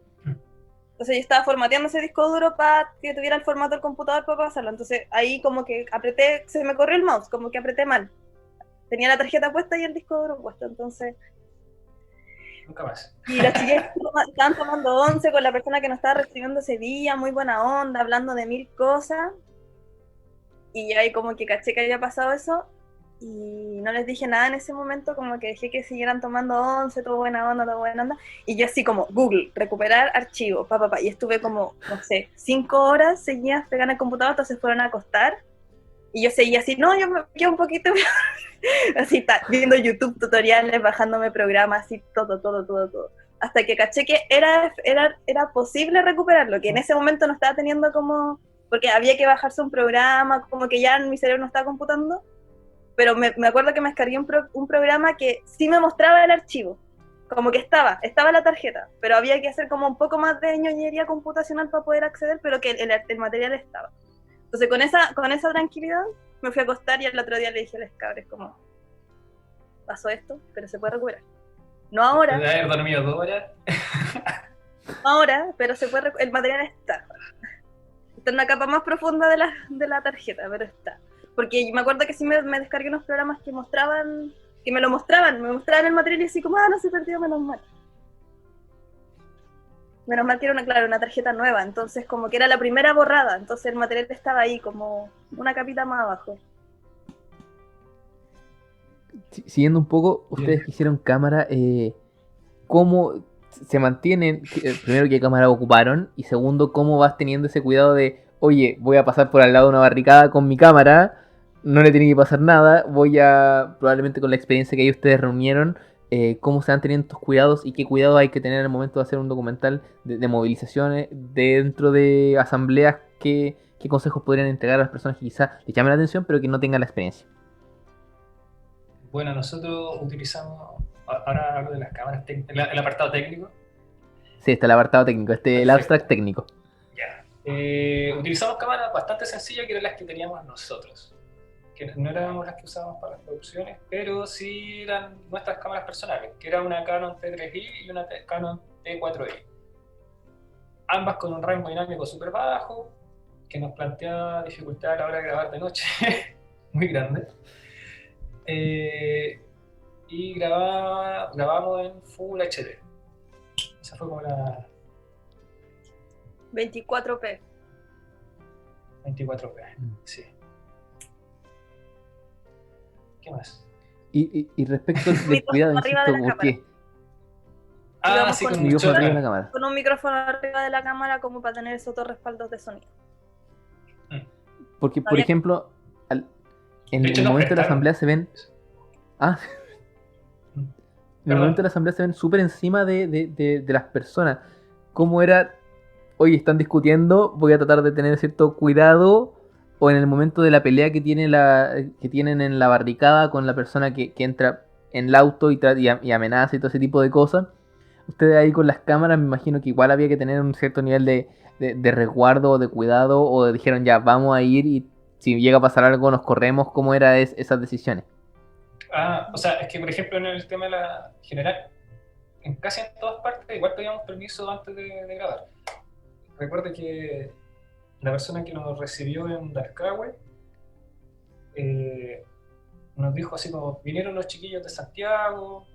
Entonces yo estaba formateando ese disco duro para que tuviera el formato del computador para pasarlo. Entonces ahí como que se me corrió el mouse, como que apreté mal. Tenía la tarjeta puesta y el disco duro puesto, entonces... Nunca más. Y las chicas estaban tomando once con la persona que nos estaba recibiendo ese día, muy buena onda, hablando de 1000 cosas. Y ahí como que caché que había pasado eso y no les dije nada en ese momento, como que dejé que siguieran tomando once, todo buena onda. Y yo así como, Google, recuperar archivo, y estuve como, no sé, 5 horas seguidas pegando en el computador, entonces fueron a acostar. Y yo seguía así, no, yo me quedo un poquito así, viendo YouTube tutoriales, bajándome programas, así, todo. Hasta que caché que era posible recuperarlo, que en ese momento no estaba teniendo como... Porque había que bajarse un programa, como que ya mi cerebro no estaba computando. Pero me acuerdo que me descargué un programa que sí me mostraba el archivo. Como que estaba la tarjeta, pero había que hacer como un poco más de ñoñería computacional para poder acceder, pero que el material estaba. Entonces con esa tranquilidad me fui a acostar y el otro día le dije a los cabros como, pasó esto, pero se puede recuperar. No ahora. ¿Puedes haber dormido 2 horas? No ahora, pero el material está. Está en una capa más profunda de la tarjeta, pero está. Porque me acuerdo que sí me descargué unos programas que me mostraban el material y así como, no se perdió, menos mal. Menos mal que era una tarjeta nueva, entonces como que era la primera borrada, entonces el material estaba ahí como una capita más abajo. Siguiendo un poco, ustedes que hicieron cámara, ¿cómo se mantienen, primero qué cámara ocuparon y segundo cómo vas teniendo ese cuidado de, oye, voy a pasar por al lado de una barricada con mi cámara, no le tiene que pasar nada, voy a, probablemente con la experiencia que ahí ustedes reunieron, cómo se van teniendo estos cuidados y qué cuidado hay que tener en el momento de hacer un documental de movilizaciones dentro de asambleas, qué consejos podrían entregar a las personas que quizás les llamen la atención pero que no tengan la experiencia. Bueno, nosotros utilizamos, ahora hablo de las cámaras, el apartado técnico. Sí, está el apartado técnico, el Perfecto. abstract técnico. Ya. Utilizamos cámaras bastante sencillas que eran las que teníamos nosotros. Que no éramos las que usábamos para las producciones, pero sí eran nuestras cámaras personales, que era una Canon T3i y una Canon T4i. Ambas con un rango dinámico súper bajo, que nos plantea dificultad a la hora de grabar de noche, muy grande. Y grabamos en Full HD. Esa fue como la 24p. 24p, sí. ¿Qué más? Y respecto del cuidado, insisto, ¿por qué? Sí, con un micrófono arriba de la cámara. Con un micrófono arriba de la cámara como para tener esos dos respaldos de sonido. Porque, por ejemplo, en el momento de la asamblea se ven... en el momento de la asamblea se ven súper encima de las personas. ¿Cómo era? Oye, están discutiendo, voy a tratar de tener cierto cuidado. O en el momento de la pelea que tienen en la barricada con la persona que entra en el auto y amenaza y todo ese tipo de cosas. Ustedes ahí con las cámaras me imagino que igual había que tener un cierto nivel de resguardo o de cuidado. O dijeron ya, vamos a ir y si llega a pasar algo nos corremos. ¿Cómo eran esas decisiones? O sea, es que por ejemplo en el tema de la general, en casi en todas partes igual pedíamos permiso antes de grabar. Recuerdo que la persona que nos recibió en Darkrawe nos dijo así como, vinieron los chiquillos de Santiago,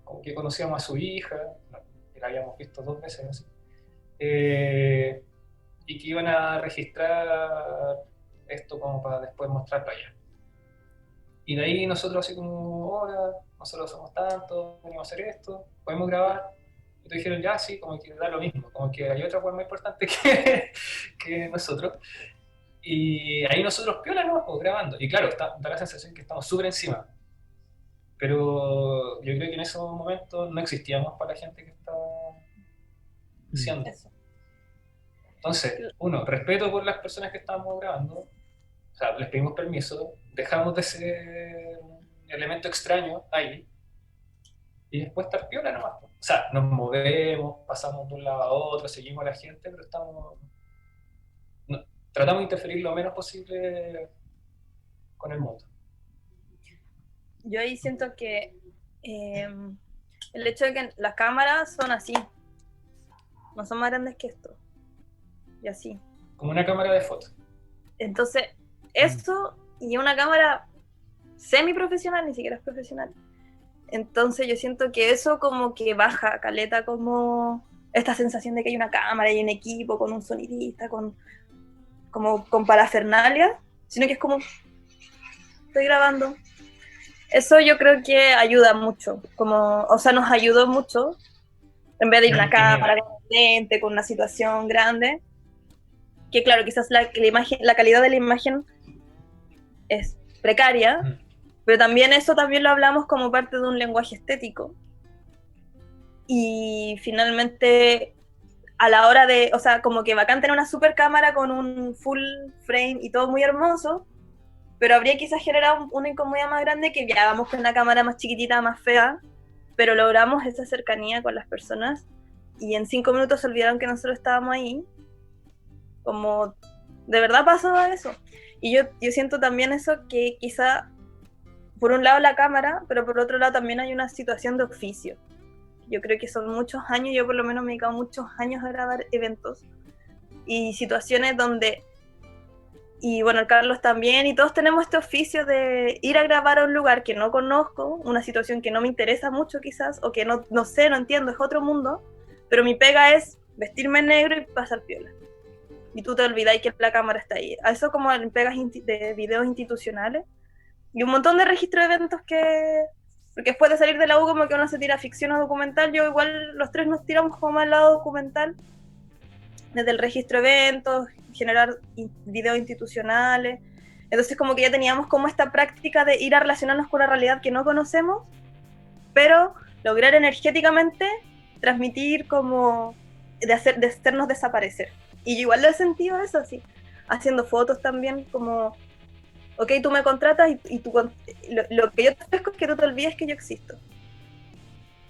como que conocíamos a su hija, que la habíamos visto 2 veces así, y que iban a registrar esto como para después mostrarlo allá. Y de ahí nosotros así como, hola, nosotros somos tantos, venimos a hacer esto, podemos grabar. Y te dijeron, ya, sí, como que da lo mismo, como que hay otra cosa más importante que nosotros. Y ahí nosotros piola no pues, grabando. Y claro, da la sensación que estamos súper encima. Pero yo creo que en esos momentos no existíamos para la gente que está haciendo. Eso. Entonces, uno, respeto por las personas que estábamos grabando. O sea, les pedimos permiso, dejamos de ser un elemento extraño ahí. Y después estar piola nomás. O sea, nos movemos, pasamos de un lado a otro, seguimos a la gente, pero tratamos de interferir lo menos posible con el mundo. Yo ahí siento que el hecho de que las cámaras son así, no son más grandes que esto, y así. Como una cámara de foto. Entonces, eso y una cámara semi-profesional, ni siquiera es profesional. Entonces yo siento que eso como que baja caleta como esta sensación de que hay una cámara y un equipo con un sonidista, con parafernalia, sino que es como estoy grabando. Eso yo creo que ayuda mucho, o sea, nos ayudó mucho en vez de ir a una cámara con un lente, con una situación grande, que claro, quizás la calidad de la imagen es precaria, pero también eso también lo hablamos como parte de un lenguaje estético. Y finalmente, a la hora de, o sea, como que bacán tener una super cámara con un full frame y todo muy hermoso, pero habría quizás generado una incomodidad más grande que ya vamos con una cámara más chiquitita, más fea, pero logramos esa cercanía con las personas y en 5 minutos se olvidaron que nosotros estábamos ahí. Como, de verdad pasó eso. Y yo siento también eso que quizá por un lado la cámara, pero por otro lado también hay una situación de oficio. Yo creo que son muchos años, yo por lo menos me he dedicado muchos años a grabar eventos y situaciones donde, y bueno, el Carlos también, y todos tenemos este oficio de ir a grabar a un lugar que no conozco, una situación que no me interesa mucho quizás, o que no sé, no entiendo, es otro mundo, pero mi pega es vestirme en negro y pasar piola. Y tú te olvidáis que la cámara está ahí. A eso como en pegas de videos institucionales, y un montón de registros de eventos que porque después de salir de la U como que uno se tira ficción o documental, yo igual los tres nos tiramos como al lado documental, desde el registro de eventos, generar videos institucionales, entonces como que ya teníamos como esta práctica de ir a relacionarnos con una realidad que no conocemos, pero lograr energéticamente transmitir como de hacernos desaparecer. Y yo igual lo he sentido eso, así, haciendo fotos también, como, ok, tú me contratas y tú, lo que yo te ofrezco es que tú te olvides que yo existo.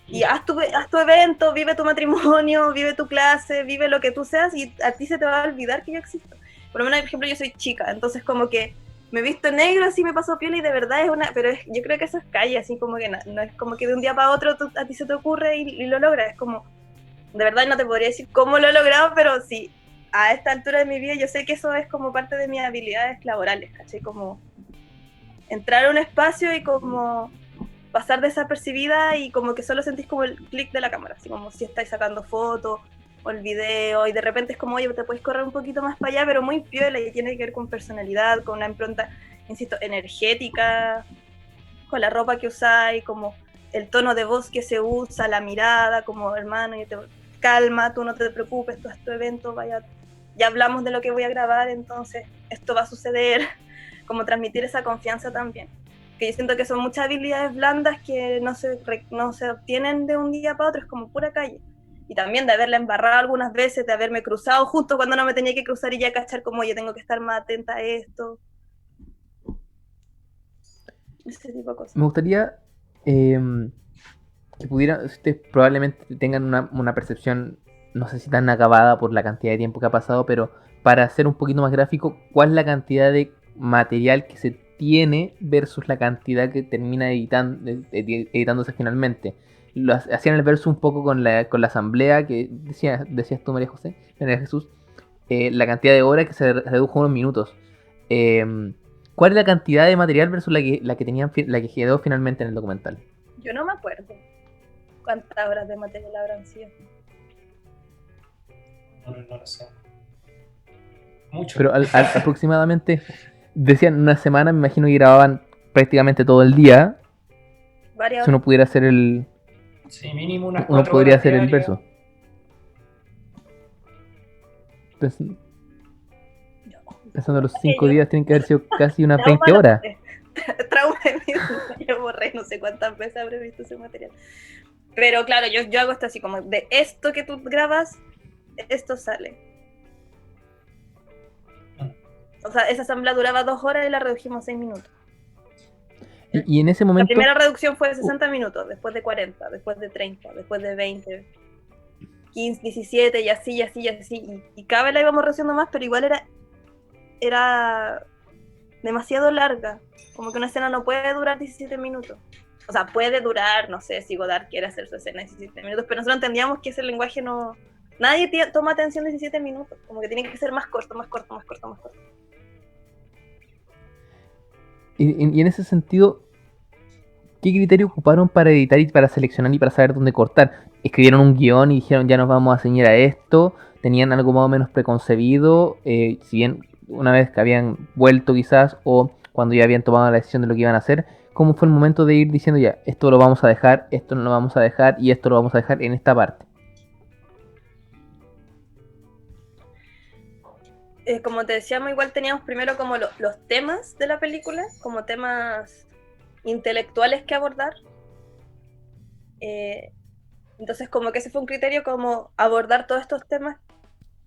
Y haz tu evento, vive tu matrimonio, vive tu clase, vive lo que tú seas y a ti se te va a olvidar que yo existo. Por lo menos, por ejemplo, yo soy chica, entonces como que me he visto negro, así me pasó piola y de verdad es una... Pero yo creo que eso es calle, así como que no es como que de un día para otro a ti se te ocurre y lo logras. Es como, de verdad no te podría decir cómo lo he logrado, pero sí, a esta altura de mi vida yo sé que eso es como parte de mis habilidades laborales, ¿cachai? Como entrar a un espacio y como pasar desapercibida y como que solo sentís como el clic de la cámara, así como si estáis sacando fotos o el video y de repente es como, oye, te puedes correr un poquito más para allá, pero muy piola y tiene que ver con personalidad, con una impronta, insisto, energética, con la ropa que usáis, como el tono de voz que se usa, la mirada, como hermano, yo te calma, tú no te preocupes, tú haz tu evento, vaya, ya hablamos de lo que voy a grabar, entonces esto va a suceder, como transmitir esa confianza también. Que yo siento que son muchas habilidades blandas que no se obtienen de un día para otro, es como pura calle. Y también de haberla embarrado algunas veces, de haberme cruzado justo cuando no me tenía que cruzar y ya cachar como, oye, tengo que estar más atenta a esto. Ese tipo de cosas. Me gustaría que pudieran, ustedes probablemente tengan una percepción, no sé si tan acabada por la cantidad de tiempo que ha pasado, pero para ser un poquito más gráfico, ¿cuál es la cantidad de material que se tiene versus la cantidad que termina editándose finalmente? Hacían el verso un poco con la asamblea que decías tú, María José, María Jesús, la cantidad de horas que se redujo a unos minutos. ¿Cuál es la cantidad de material versus la que quedó finalmente en el documental? Yo no me acuerdo cuántas horas de material habrán sido. No lo sé. Mucho. Pero aproximadamente, decían una semana, me imagino que grababan prácticamente todo el día. Varias Si uno pudiera hacer el... Sí, mínimo unas Uno 4 podría horas hacer el diarias. verso. Pensando los 5 días, tienen que haber sido casi unas 20 horas. Trauma de mí, yo borré no sé cuántas veces habré visto ese material. Pero claro, yo hago esto así como, de esto que tú grabas, esto sale. O sea, esa asamblea duraba 2 horas y la redujimos a 6 minutos. Y en ese momento... La primera reducción fue de 60 minutos, después de 40, después de 30, después de 20, 15, 17 y así. Y cada vez la íbamos reduciendo más, pero igual era demasiado larga. Como que una escena no puede durar 17 minutos. O sea, puede durar, no sé, si Godard quiere hacer su escena de 17 minutos, pero nosotros entendíamos que ese lenguaje no... Nadie toma atención de 17 minutos, como que tiene que ser más corto. Y en ese sentido, ¿qué criterio ocuparon para editar y para seleccionar y para saber dónde cortar? ¿Escribieron un guión y dijeron ya nos vamos a ceñir a esto? ¿Tenían algo más o menos preconcebido? Si bien una vez que habían vuelto quizás o cuando ya habían tomado la decisión de lo que iban a hacer, ¿cómo fue el momento de ir diciendo ya, esto lo vamos a dejar, esto no lo vamos a dejar y esto lo vamos a dejar en esta parte? Como te decíamos, igual teníamos primero como los temas de la película, como temas intelectuales que abordar. Entonces como que ese fue un criterio, como abordar todos estos temas: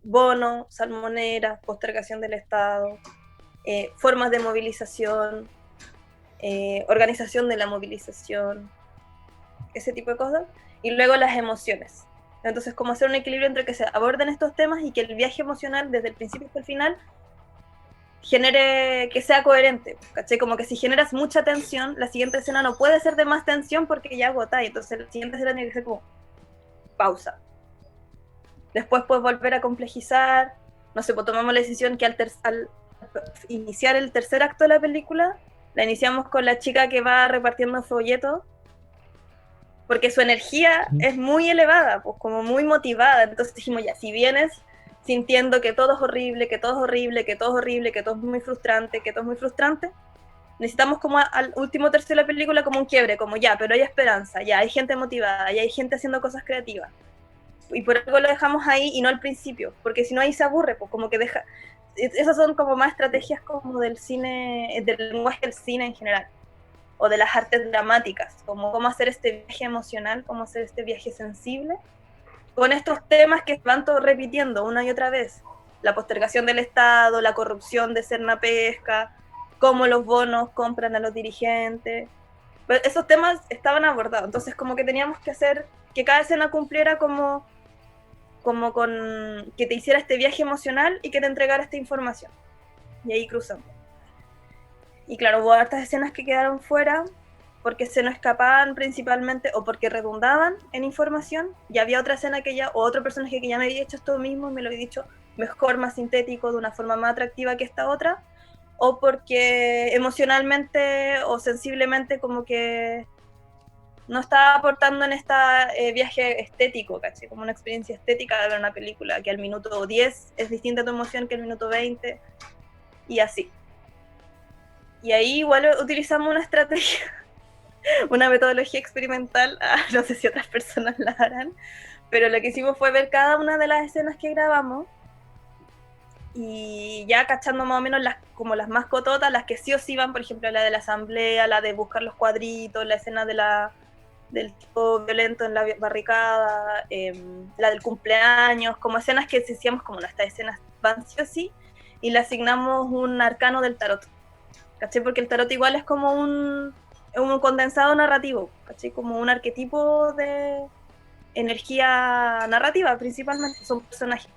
bono, salmonera, postergación del Estado, formas de movilización, organización de la movilización, ese tipo de cosas, y luego las emociones. Entonces, como hacer un equilibrio entre que se aborden estos temas y que el viaje emocional desde el principio hasta el final genere, que sea coherente, ¿cachai? Como que si generas mucha tensión, la siguiente escena no puede ser de más tensión porque ya agotáis, entonces la siguiente escena tiene que ser como pausa. Después puedes volver a complejizar, no sé, pues tomamos la decisión que al iniciar el tercer acto de la película, la iniciamos con la chica que va repartiendo folletos, porque su energía es muy elevada, pues como muy motivada. Entonces dijimos, ya, si vienes sintiendo que todo es horrible, que todo es horrible, que todo es horrible, que todo es muy frustrante, necesitamos como al último tercio de la película como un quiebre, como ya, pero hay esperanza, ya hay gente motivada, ya hay gente haciendo cosas creativas. Y por algo lo dejamos ahí y no al principio, porque si no ahí se aburre, pues como que deja... Esas son como más estrategias como del cine, del lenguaje del cine en general, o de las artes dramáticas, como cómo hacer este viaje emocional, cómo hacer este viaje sensible, con estos temas que van todos repitiendo una y otra vez. La postergación del Estado, la corrupción de Serna Pesca, cómo los bonos compran a los dirigentes. Pero esos temas estaban abordados, entonces como que teníamos que hacer que cada escena cumpliera como con que te hiciera este viaje emocional y que te entregara esta información. Y ahí cruzamos. Y claro, hubo hartas escenas que quedaron fuera porque se nos escapaban principalmente o porque redundaban en información, y había otra escena que ya, o otro personaje que ya me había hecho esto mismo y me lo había dicho mejor, más sintético, de una forma más atractiva que esta otra, o porque emocionalmente o sensiblemente como que no estaba aportando en este viaje estético, ¿caché? Como una experiencia estética de ver una película, que al minuto 10 es distinta a tu emoción que al minuto 20, y así. Y ahí igual utilizamos una estrategia, una metodología experimental, no sé si otras personas la harán, pero lo que hicimos fue ver cada una de las escenas que grabamos y ya cachando más o menos como las más cototas, las que sí o sí van, por ejemplo, la de la asamblea, la de buscar los cuadritos, la escena del tipo violento en la barricada, la del cumpleaños, como escenas que decíamos como estas escenas van sí o sí, y le asignamos un arcano del tarot, ¿caché? Porque el tarot igual es como un condensado narrativo, ¿caché? Como un arquetipo de energía narrativa, principalmente, son personajes.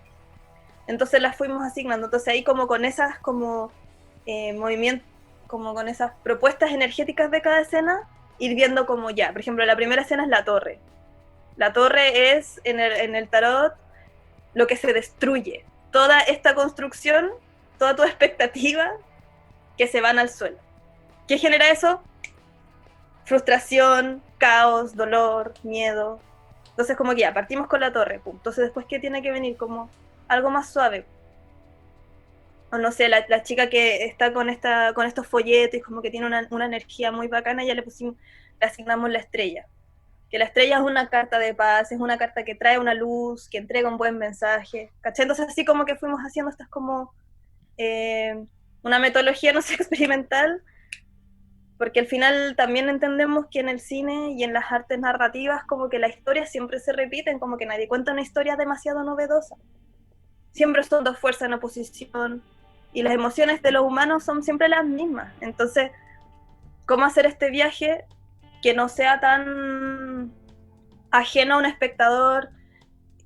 Entonces las fuimos asignando, entonces ahí como con esas como movimientos, como con esas propuestas energéticas de cada escena, ir viendo como ya, por ejemplo, la primera escena es la torre. La torre es en el tarot lo que se destruye. Toda esta construcción, toda tu expectativa que se van al suelo. ¿Qué genera eso? Frustración, caos, dolor, miedo. Entonces como que ya, partimos con la torre, pum. Entonces después, ¿qué tiene que venir? Como algo más suave. O no sé, la chica que está con estos folletos, como que tiene una energía muy bacana, ya le asignamos la estrella. Que la estrella es una carta de paz, es una carta que trae una luz, que entrega un buen mensaje, ¿cachai? Entonces así como que fuimos haciendo estas como una metodología, no sé, experimental, porque al final también entendemos que en el cine y en las artes narrativas como que las historias siempre se repiten, como que nadie cuenta una historia demasiado novedosa. Siempre son dos fuerzas en oposición y las emociones de los humanos son siempre las mismas. Entonces, ¿cómo hacer este viaje que no sea tan ajeno a un espectador,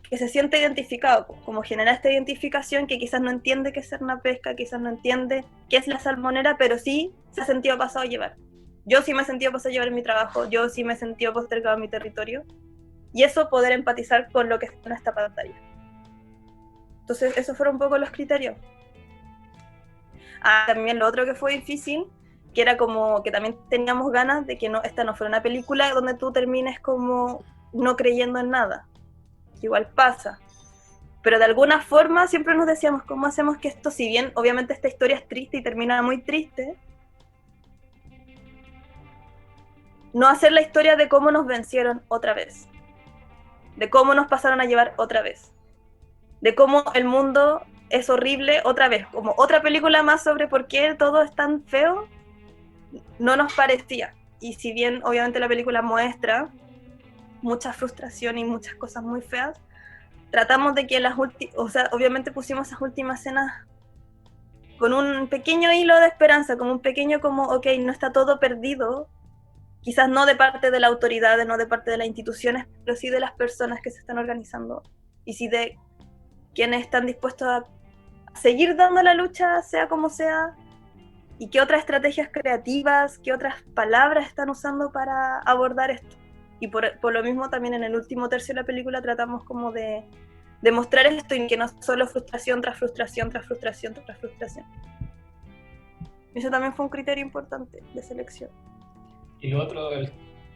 que se siente identificado, como generar esta identificación, que quizás no entiende qué es ser una pesca, quizás no entiende qué es la salmonera, pero sí se ha sentido pasado a llevar. Yo sí me he sentido pasado a llevar en mi trabajo, yo sí me he sentido postergado en mi territorio, y eso poder empatizar con lo que está en esta pantalla. Entonces esos fueron un poco los criterios. También lo otro que fue difícil, que era como que también teníamos ganas de que esta no fuera una película donde tú termines como no creyendo en nada, que igual pasa, pero de alguna forma siempre nos decíamos, ¿cómo hacemos que esto, si bien obviamente esta historia es triste y termina muy triste, no hacer la historia de cómo nos vencieron otra vez, de cómo nos pasaron a llevar otra vez, de cómo el mundo es horrible otra vez, como otra película más sobre por qué todo es tan feo? No nos parecía. Y si bien obviamente la película muestra mucha frustración y muchas cosas muy feas, tratamos de que obviamente pusimos esas últimas escenas con un pequeño hilo de esperanza, como un pequeño como, ok, no está todo perdido, quizás no de parte de la autoridad, no de parte de las instituciones, pero sí de las personas que se están organizando, y sí de quienes están dispuestos a seguir dando la lucha, sea como sea, y qué otras estrategias creativas, qué otras palabras están usando para abordar esto. Y por lo mismo también en el último tercio de la película tratamos como de mostrar esto, y que no solo frustración tras frustración, tras frustración, tras frustración. Eso también fue un criterio importante de selección. Y lo otro, el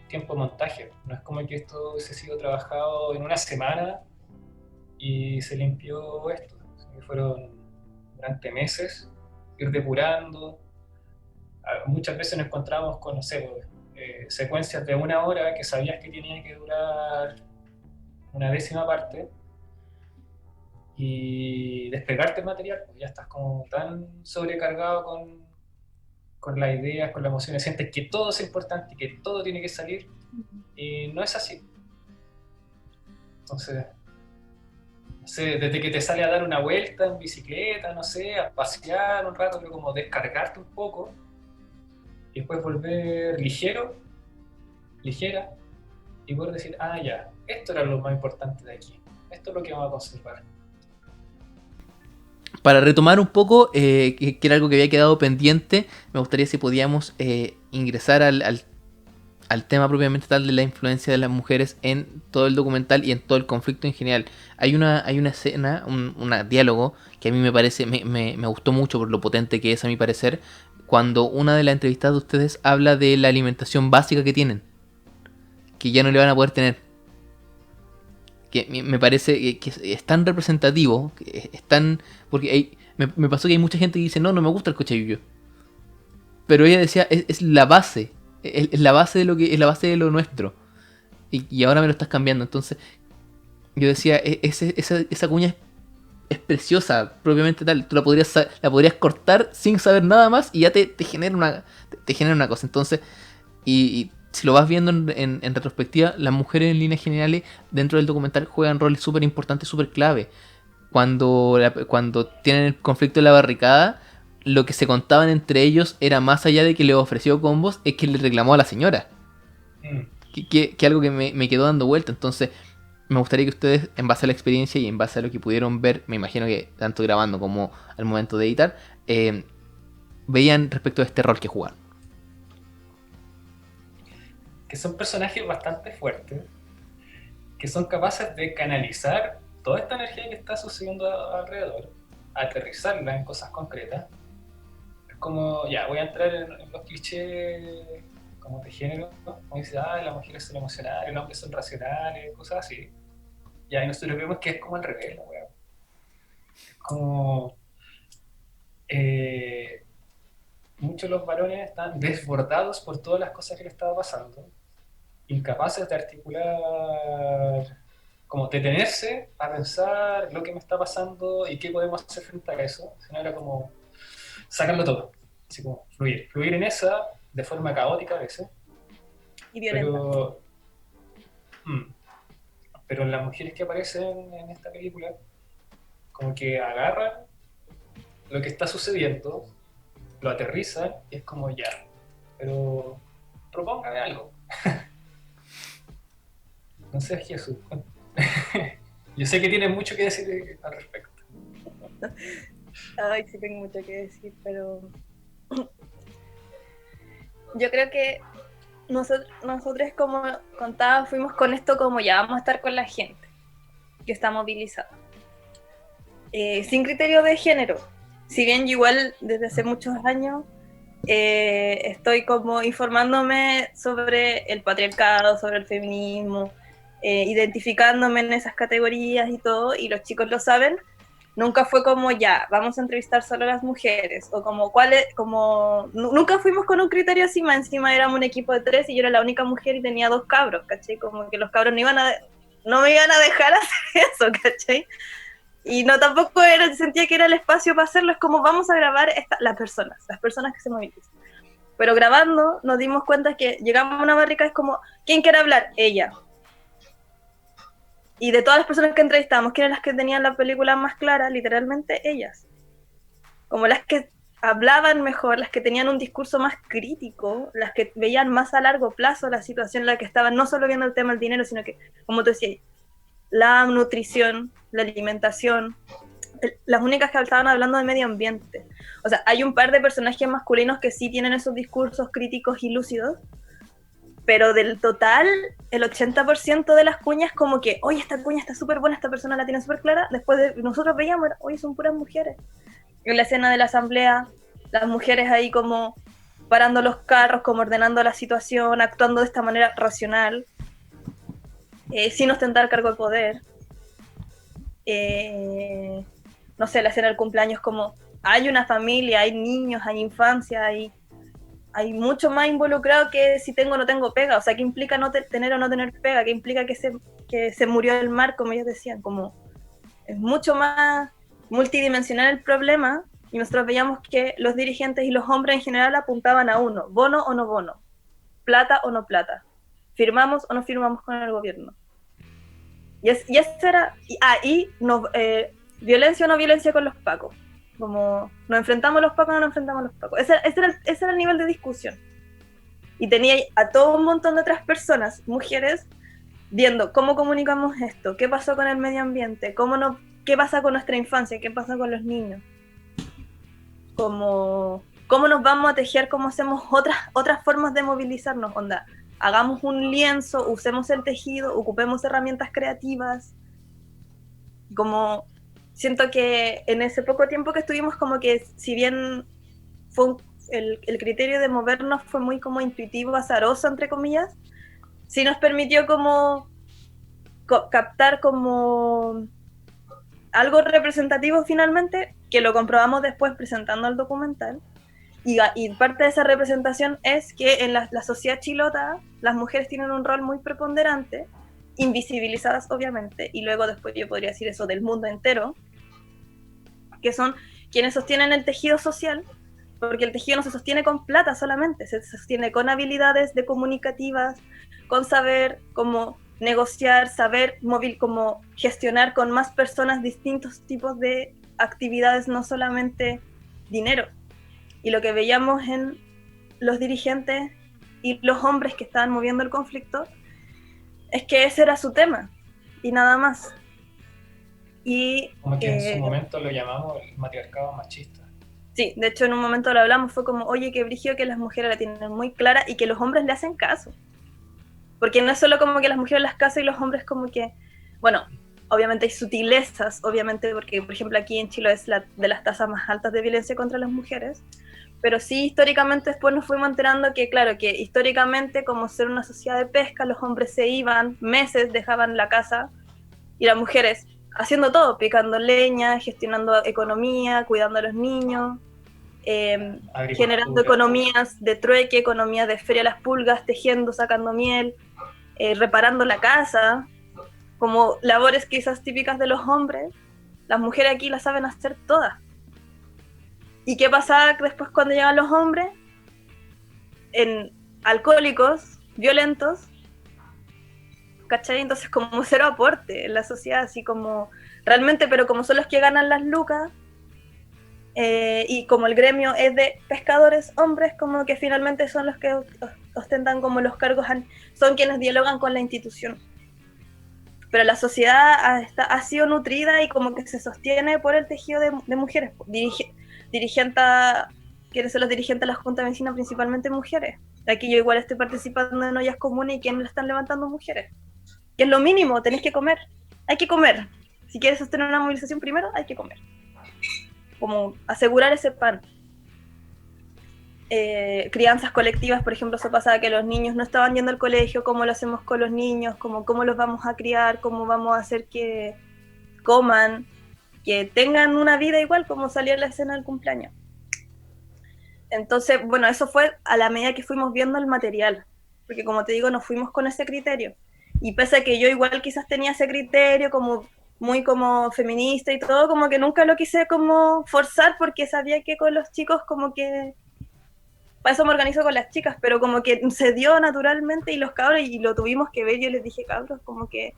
tiempo de montaje. No es como que esto hubiese sido trabajado en una semana y se limpió esto. Fueron durante meses, ir depurando, muchas veces nos encontramos con, no sé, secuencias de 1 hora que sabías que tenía que durar una décima parte y despegarte el material, pues ya estás como tan sobrecargado con las ideas, con las emociones, sientes que todo es importante y que todo tiene que salir, y no es así. Entonces, no sé, desde que te sale a dar una vuelta en bicicleta, no sé, a pasear un rato, pero como descargarte un poco, y después volver ligero, ligera, y poder decir, ah, ya, esto era lo más importante de aquí, esto es lo que vamos a conservar. Para retomar un poco, que era algo que había quedado pendiente, me gustaría si podíamos ingresar al tema propiamente tal de la influencia de las mujeres en todo el documental y en todo el conflicto en general. Hay una escena, un diálogo que a mí me parece, me gustó mucho por lo potente que es a mi parecer, cuando una de las entrevistadas de ustedes habla de la alimentación básica que tienen, que ya no le van a poder tener. Que me parece que es tan representativo, que es tan... Porque me pasó que hay mucha gente que dice, no, no me gusta el cochayuyo. Pero ella decía, es la base, es la base de lo que es la base de lo nuestro. Y ahora me lo estás cambiando. Entonces, yo decía, esa cuña es preciosa, propiamente tal. Tú la podrías cortar sin saber nada más y ya te genera te genera una cosa. Entonces, y si lo vas viendo en retrospectiva, las mujeres en líneas generales dentro del documental juegan roles súper importantes, súper clave. Cuando tienen el conflicto de la barricada, lo que se contaban entre ellos era más allá de que le ofreció combos, es que le reclamó a la señora. Que algo que me quedó dando vuelta. Entonces, me gustaría que ustedes, en base a la experiencia y en base a lo que pudieron ver, me imagino que tanto grabando como al momento de editar, veían respecto a este rol que jugaban. Que son personajes bastante fuertes, que son capaces de canalizar toda esta energía que está sucediendo alrededor, aterrizarla en cosas concretas. Es como, ya, voy a entrar en los clichés como de género, ¿no? Como dice, las mujeres son emocionales, los hombres son racionales, cosas así. Ya, y nosotros vemos que es como al revés, la weá. Es como... muchos de los varones están desbordados por todas las cosas que le estaba pasando, incapaces de articular, como detenerse a pensar lo que me está pasando y qué podemos hacer frente a eso, sino era como sacarlo todo, así como fluir en esa de forma caótica a veces, Y violenta. pero las mujeres que aparecen en esta película como que agarran lo que está sucediendo, lo aterrizan y es como ya, pero propóngame algo. No sé, Jesús. Yo sé que tiene mucho que decir al respecto. Ay, sí tengo mucho que decir, pero yo creo que nosotros, como contaba, fuimos con esto como ya vamos a estar con la gente que está movilizada. Sin criterio de género. Si bien yo igual desde hace muchos años estoy como informándome sobre el patriarcado, sobre el feminismo, identificándome en esas categorías y todo, y los chicos lo saben, nunca fue como ya, vamos a entrevistar solo a las mujeres, o como nunca fuimos con un criterio así, más encima éramos un equipo de 3 y yo era la única mujer y tenía 2 cabros, ¿cachai? Como que los cabros no me iban a dejar hacer eso, ¿cachai? Y no tampoco sentía que era el espacio para hacerlo, es como vamos a grabar las personas que se movilizan. Pero grabando nos dimos cuenta que llegamos a una barrica, es como, ¿quién quiere hablar? Ella. Y de todas las personas que entrevistamos, ¿quiénes eran las que tenían la película más clara? Literalmente ellas. Como las que hablaban mejor, las que tenían un discurso más crítico, las que veían más a largo plazo la situación en la que estaban, no solo viendo el tema del dinero, sino que, como tú decías, la nutrición, la alimentación, las únicas que estaban hablando de medio ambiente. O sea, hay un par de personajes masculinos que sí tienen esos discursos críticos y lúcidos, pero del total, el 80% de las cuñas como que, oye, esta cuña está súper buena, esta persona la tiene súper clara, después nosotros veíamos, oye, son puras mujeres. En la escena de la asamblea, las mujeres ahí como parando los carros, como ordenando la situación, actuando de esta manera racional, sin ostentar cargo de poder. No sé, la escena del cumpleaños como hay una familia, hay niños, hay infancia, hay hay mucho más involucrado que si tengo o no tengo pega, o sea, ¿qué implica no tener o no tener pega? ¿Qué implica que se murió el mar, como ellos decían? Como es mucho más multidimensional el problema, y nosotros veíamos que los dirigentes y los hombres en general apuntaban a uno, bono o no bono, plata o no plata, firmamos o no firmamos con el gobierno. Y eso era, violencia o no violencia con los pacos, como nos enfrentamos a los pacos o no nos enfrentamos a los pacos, ese era el nivel de discusión. Y tenía a todo un montón de otras personas, mujeres, viendo cómo comunicamos esto, qué pasó con el medio ambiente, qué pasa con nuestra infancia, qué pasa con los niños, cómo nos vamos a tejer, cómo hacemos otras formas de movilizarnos, onda, hagamos un lienzo, usemos el tejido, ocupemos herramientas creativas, como siento que en ese poco tiempo que estuvimos, como que si bien fue el criterio de movernos fue muy como intuitivo, azaroso, entre comillas, sí nos permitió como captar como algo representativo finalmente, que lo comprobamos después presentando el documental, y parte de esa representación es que en la sociedad chilota las mujeres tienen un rol muy preponderante, invisibilizadas obviamente, y luego después yo podría decir eso del mundo entero, que son quienes sostienen el tejido social, porque el tejido no se sostiene con plata solamente, se sostiene con habilidades de comunicativas, con saber cómo negociar, saber como gestionar con más personas distintos tipos de actividades, no solamente dinero. Y lo que veíamos en los dirigentes y los hombres que estaban moviendo el conflicto es que ese era su tema y nada más. Y como que en su momento lo llamamos el matriarcado machista. Sí, de hecho en un momento lo hablamos, fue como, oye, qué brígido que las mujeres la tienen muy clara y que los hombres le hacen caso. Porque no es solo como que las mujeres las casan y los hombres como que, bueno, obviamente hay sutilezas, obviamente porque, por ejemplo, aquí en Chile es de las tasas más altas de violencia contra las mujeres, pero sí históricamente después nos fuimos enterando que, claro, que históricamente como ser una sociedad de pesca, los hombres se iban meses, dejaban la casa, y las mujeres haciendo todo, picando leña, gestionando economía, cuidando a los niños, generando economías de trueque, economías de feria a las pulgas, tejiendo, sacando miel, reparando la casa, como labores quizás típicas de los hombres, las mujeres aquí las saben hacer todas. ¿Y qué pasa después cuando llegan los hombres? En alcohólicos, violentos, ¿cachai? Entonces como cero aporte en la sociedad, así como realmente, pero como son los que ganan las lucas, y como el gremio es de pescadores hombres, como que finalmente son los que ostentan como los cargos, son quienes dialogan con la institución. Pero la sociedad ha sido nutrida y como que se sostiene por el tejido de mujeres. ¿Quiénes son los dirigentes de la Junta de Vecinos? Principalmente mujeres. Aquí yo igual estoy participando en ollas comunes y quienes la están levantando mujeres. Que es lo mínimo, tenés que comer. Hay que comer. Si quieres sostener una movilización primero, hay que comer. Como asegurar ese pan. Crianzas colectivas, por ejemplo, eso pasaba que los niños no estaban yendo al colegio, cómo lo hacemos con los niños, cómo los vamos a criar, cómo vamos a hacer que coman, que tengan una vida igual como salía en la escena del cumpleaños. Entonces, bueno, eso fue a la medida que fuimos viendo el material, porque como te digo, nos fuimos con ese criterio. Y pese a que yo igual quizás tenía ese criterio como muy como feminista y todo, como que nunca lo quise como forzar porque sabía que con los chicos como que para eso me organizo con las chicas, pero como que se dio naturalmente y los cabros, y lo tuvimos que ver, yo les dije, cabros, como que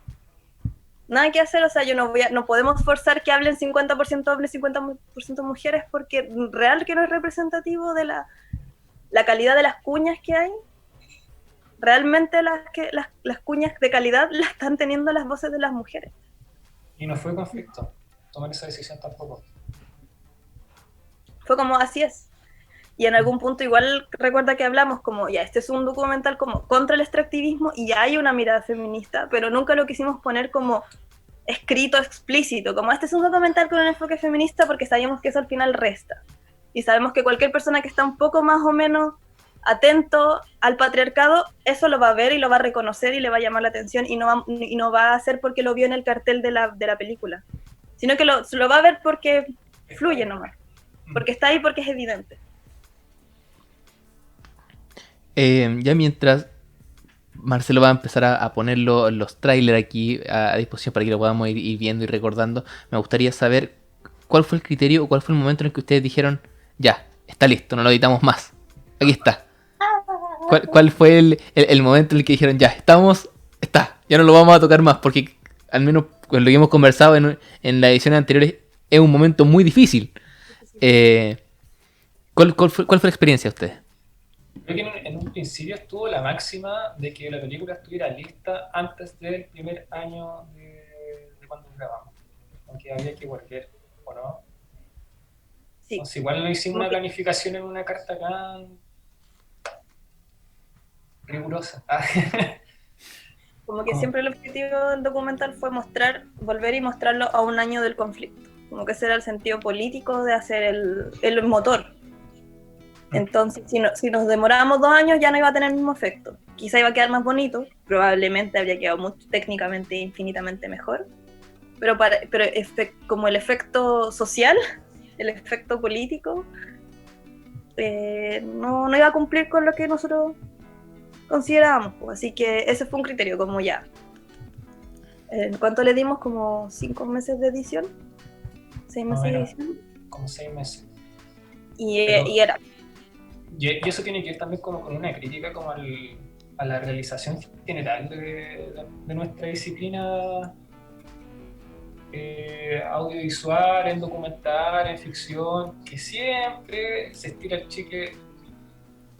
nada que hacer, o sea, no podemos forzar que hablen 50% hombres, 50% mujeres, porque real que no es representativo de la calidad de las cuñas que hay. Realmente las cuñas de calidad las están teniendo las voces de las mujeres. Y no fue conflicto tomar esa decisión tampoco. Fue como, así es. Y en algún punto igual recuerda que hablamos como, ya, este es un documental como contra el extractivismo y ya hay una mirada feminista, pero nunca lo quisimos poner como escrito, explícito, como este es un documental con un enfoque feminista porque sabíamos que eso al final resta. Y sabemos que cualquier persona que está un poco más o menos atento al patriarcado, eso lo va a ver y lo va a reconocer y le va a llamar la atención y no va a hacer porque lo vio en el cartel de la película, sino que lo va a ver porque fluye nomás, porque está ahí, porque es evidente. Ya mientras Marcelo va a empezar a poner los trailers aquí a disposición para que lo podamos ir viendo y recordando, me gustaría saber cuál fue el criterio o cuál fue el momento en el que ustedes dijeron, ya, está listo, no lo editamos más. Aquí está. ¿Cuál fue el momento en el que dijeron, ya, está, ya no lo vamos a tocar más? Porque al menos con lo que hemos conversado en las ediciones anteriores, es un momento muy difícil. ¿Cuál fue la experiencia de ustedes? Creo que en un principio estuvo la máxima de que la película estuviera lista antes del primer año de cuando grabamos. Aunque había que volver, ¿o no? Sí. Entonces, igual no hicimos una planificación en una carta tan rigurosa. Como que siempre el objetivo del documental fue volver y mostrarlo a un año del conflicto. Como que ese era el sentido político de hacer el motor. Entonces, si nos demorábamos 2 años, ya no iba a tener el mismo efecto. Quizá iba a quedar más bonito, probablemente habría quedado técnicamente infinitamente mejor, pero como el efecto social, el efecto político, no iba a cumplir con lo que nosotros considerábamos. Así que ese fue un criterio, como ya. ¿Cuánto le dimos? ¿Como 5 meses de edición? ¿6 meses de edición? Como 6 meses. Y era. Y eso tiene que ver también como con una crítica como a la realización general de nuestra disciplina audiovisual, en documental, en ficción, que siempre se estira el chicle,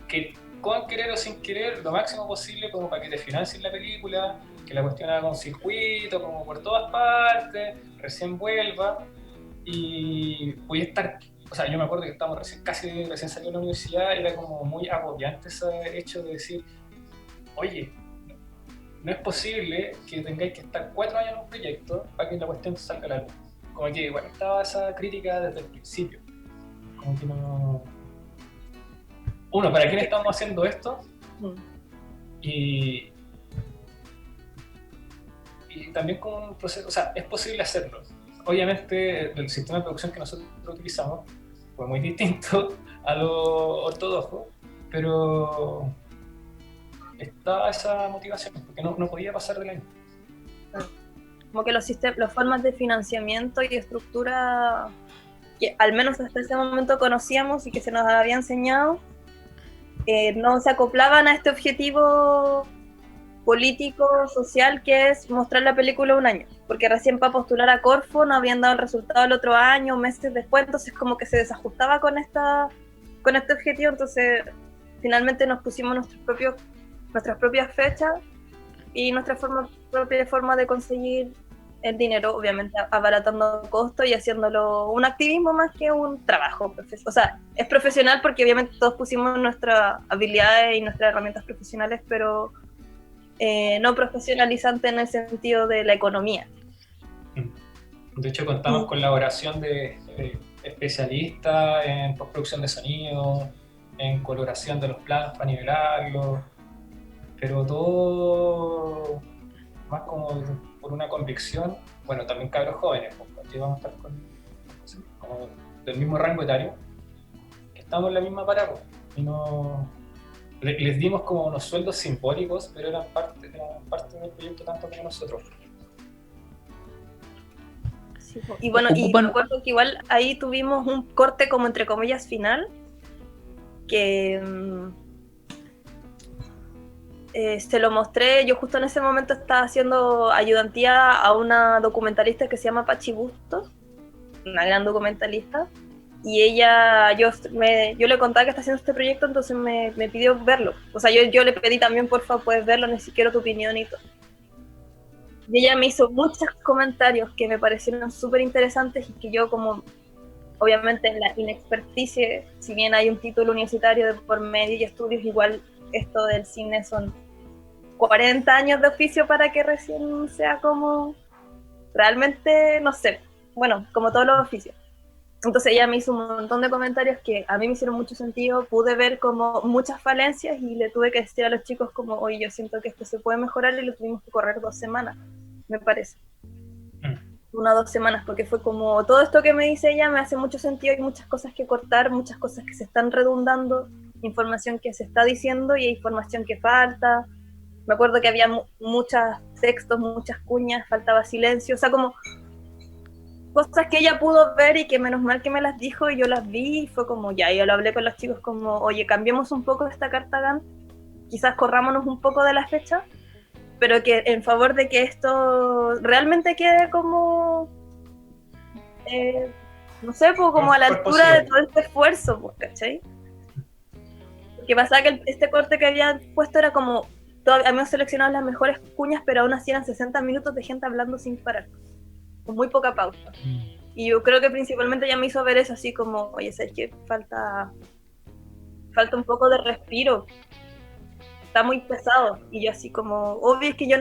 que con querer o sin querer, lo máximo posible como para que te financien la película, que la cuestión haga un circuito, como por todas partes, recién vuelva, y voy a estar... O sea, yo me acuerdo que estábamos recién saliendo de la universidad, era como muy agobiante ese hecho de decir, oye, no es posible que tengáis que estar 4 años en un proyecto para que la cuestión salga a la luz. Como que igual estaba esa crítica desde el principio. Como que no... Uno, ¿para quién estamos haciendo esto? Y también como un proceso, o sea, es posible hacerlo. Obviamente el sistema de producción que nosotros utilizamos fue muy distinto a lo ortodoxo, pero estaba esa motivación, porque no podía pasar del año. Como que las formas de financiamiento y estructura que al menos hasta ese momento conocíamos y que se nos había enseñado, no se acoplaban a este objetivo político, social, que es mostrar la película un año, porque recién para postular a Corfo no habían dado el resultado el otro año, meses después, entonces como que se desajustaba con este objetivo, entonces finalmente nos pusimos nuestras propias fechas y nuestra propia forma de conseguir el dinero, obviamente abaratando costos y haciéndolo un activismo más que un trabajo. O sea, es profesional porque obviamente todos pusimos nuestras habilidades y nuestras herramientas profesionales, pero no profesionalizante en el sentido de la economía. De hecho, contamos con la colaboración de especialistas en postproducción de sonido, en coloración de los planos para nivelarlos, pero todo más como por una convicción. Bueno, también cabros jóvenes, porque vamos a estar como del mismo rango etario, que estamos en la misma parada, y no... Les dimos como unos sueldos simbólicos, pero eran parte del proyecto tanto como nosotros. Sí, y bueno, y me acuerdo que igual ahí tuvimos un corte como entre comillas final, que se lo mostré, yo justo en ese momento estaba haciendo ayudantía a una documentalista que se llama Pachi Bustos, una gran documentalista, y ella, yo le contaba que está haciendo este proyecto, entonces me pidió verlo. O sea, yo le pedí también, por favor, puedes verlo, ni siquiera tu opinión y todo. Y ella me hizo muchos comentarios que me parecieron súper interesantes y que yo como, obviamente en la inexperticia, si bien hay un título universitario de por medio y estudios, igual esto del cine son 40 años de oficio para que recién sea como, realmente, no sé, bueno, como todos los oficios. Entonces ella me hizo un montón de comentarios que a mí me hicieron mucho sentido, pude ver como muchas falencias y le tuve que decir a los chicos como, oye, yo siento que esto se puede mejorar y lo tuvimos que correr 2 semanas, me parece. 1 o 2 semanas, porque fue como, todo esto que me dice ella me hace mucho sentido, hay muchas cosas que cortar, muchas cosas que se están redundando, información que se está diciendo y hay información que falta. Me acuerdo que había muchos textos, muchas cuñas, faltaba silencio, o sea, como cosas que ella pudo ver y que menos mal que me las dijo y yo las vi y fue como ya, yo lo hablé con los chicos como, oye, cambiemos un poco esta carta Gantt, quizás corrámonos un poco de la fecha, pero que en favor de que esto realmente quede como, no sé, pues como a la altura de todo este esfuerzo, pues, ¿cachai? Porque pasaba que este corte que habían puesto era como, habíamos seleccionado las mejores cuñas, pero aún así eran 60 minutos de gente hablando sin parar, con muy poca pausa. Y yo creo que principalmente ya me hizo ver eso así como, oye, ¿sabes qué? Falta un poco de respiro. Está muy pesado. Y yo así como, obvio es que yo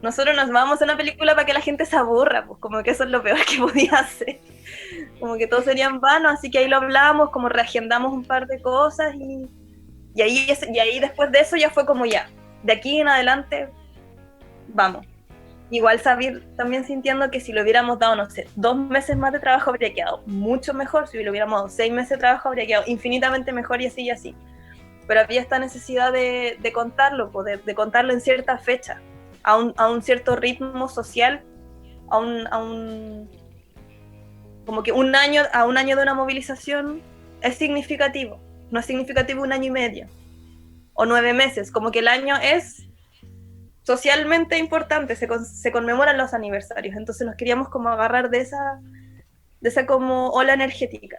nosotros nos vamos a una película para que la gente se aburra, pues como que eso es lo peor que podía hacer. Como que todo sería en vano, así que ahí lo hablamos, como reagendamos un par de cosas y ahí después de eso ya fue como ya, de aquí en adelante, vamos. Igual también sintiendo que si le hubiéramos dado, no sé, 2 meses más de trabajo habría quedado mucho mejor, si le hubiéramos dado 6 meses de trabajo habría quedado infinitamente mejor y así y así. Pero había esta necesidad de contarlo, de contarlo en cierta fecha, a un cierto ritmo social, como que a un año de una movilización es significativo, no es significativo 1 año y medio, o 9 meses, como que el año es socialmente importante, se conmemoran los aniversarios, entonces nos queríamos como agarrar de esa como ola energética.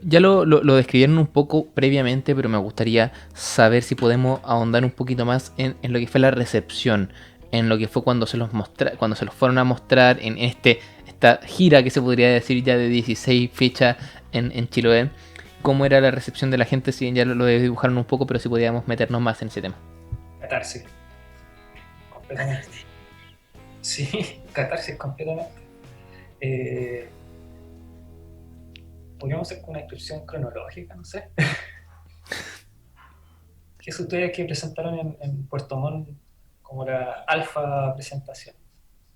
Ya lo describieron un poco previamente, pero me gustaría saber si podemos ahondar un poquito más en lo que fue la recepción, en lo que fue cuando se los fueron a mostrar en esta gira que se podría decir ya de 16 fechas en Chiloé. ¿Cómo era la recepción de la gente? Si bien ya lo dibujaron un poco, pero si podíamos meternos más en ese tema. Catarsis. Completamente. Sí, catarsis completamente. Podríamos hacer una descripción cronológica, no sé. ¿Qué es ustedes que presentaron en Puerto Montt como la alfa presentación?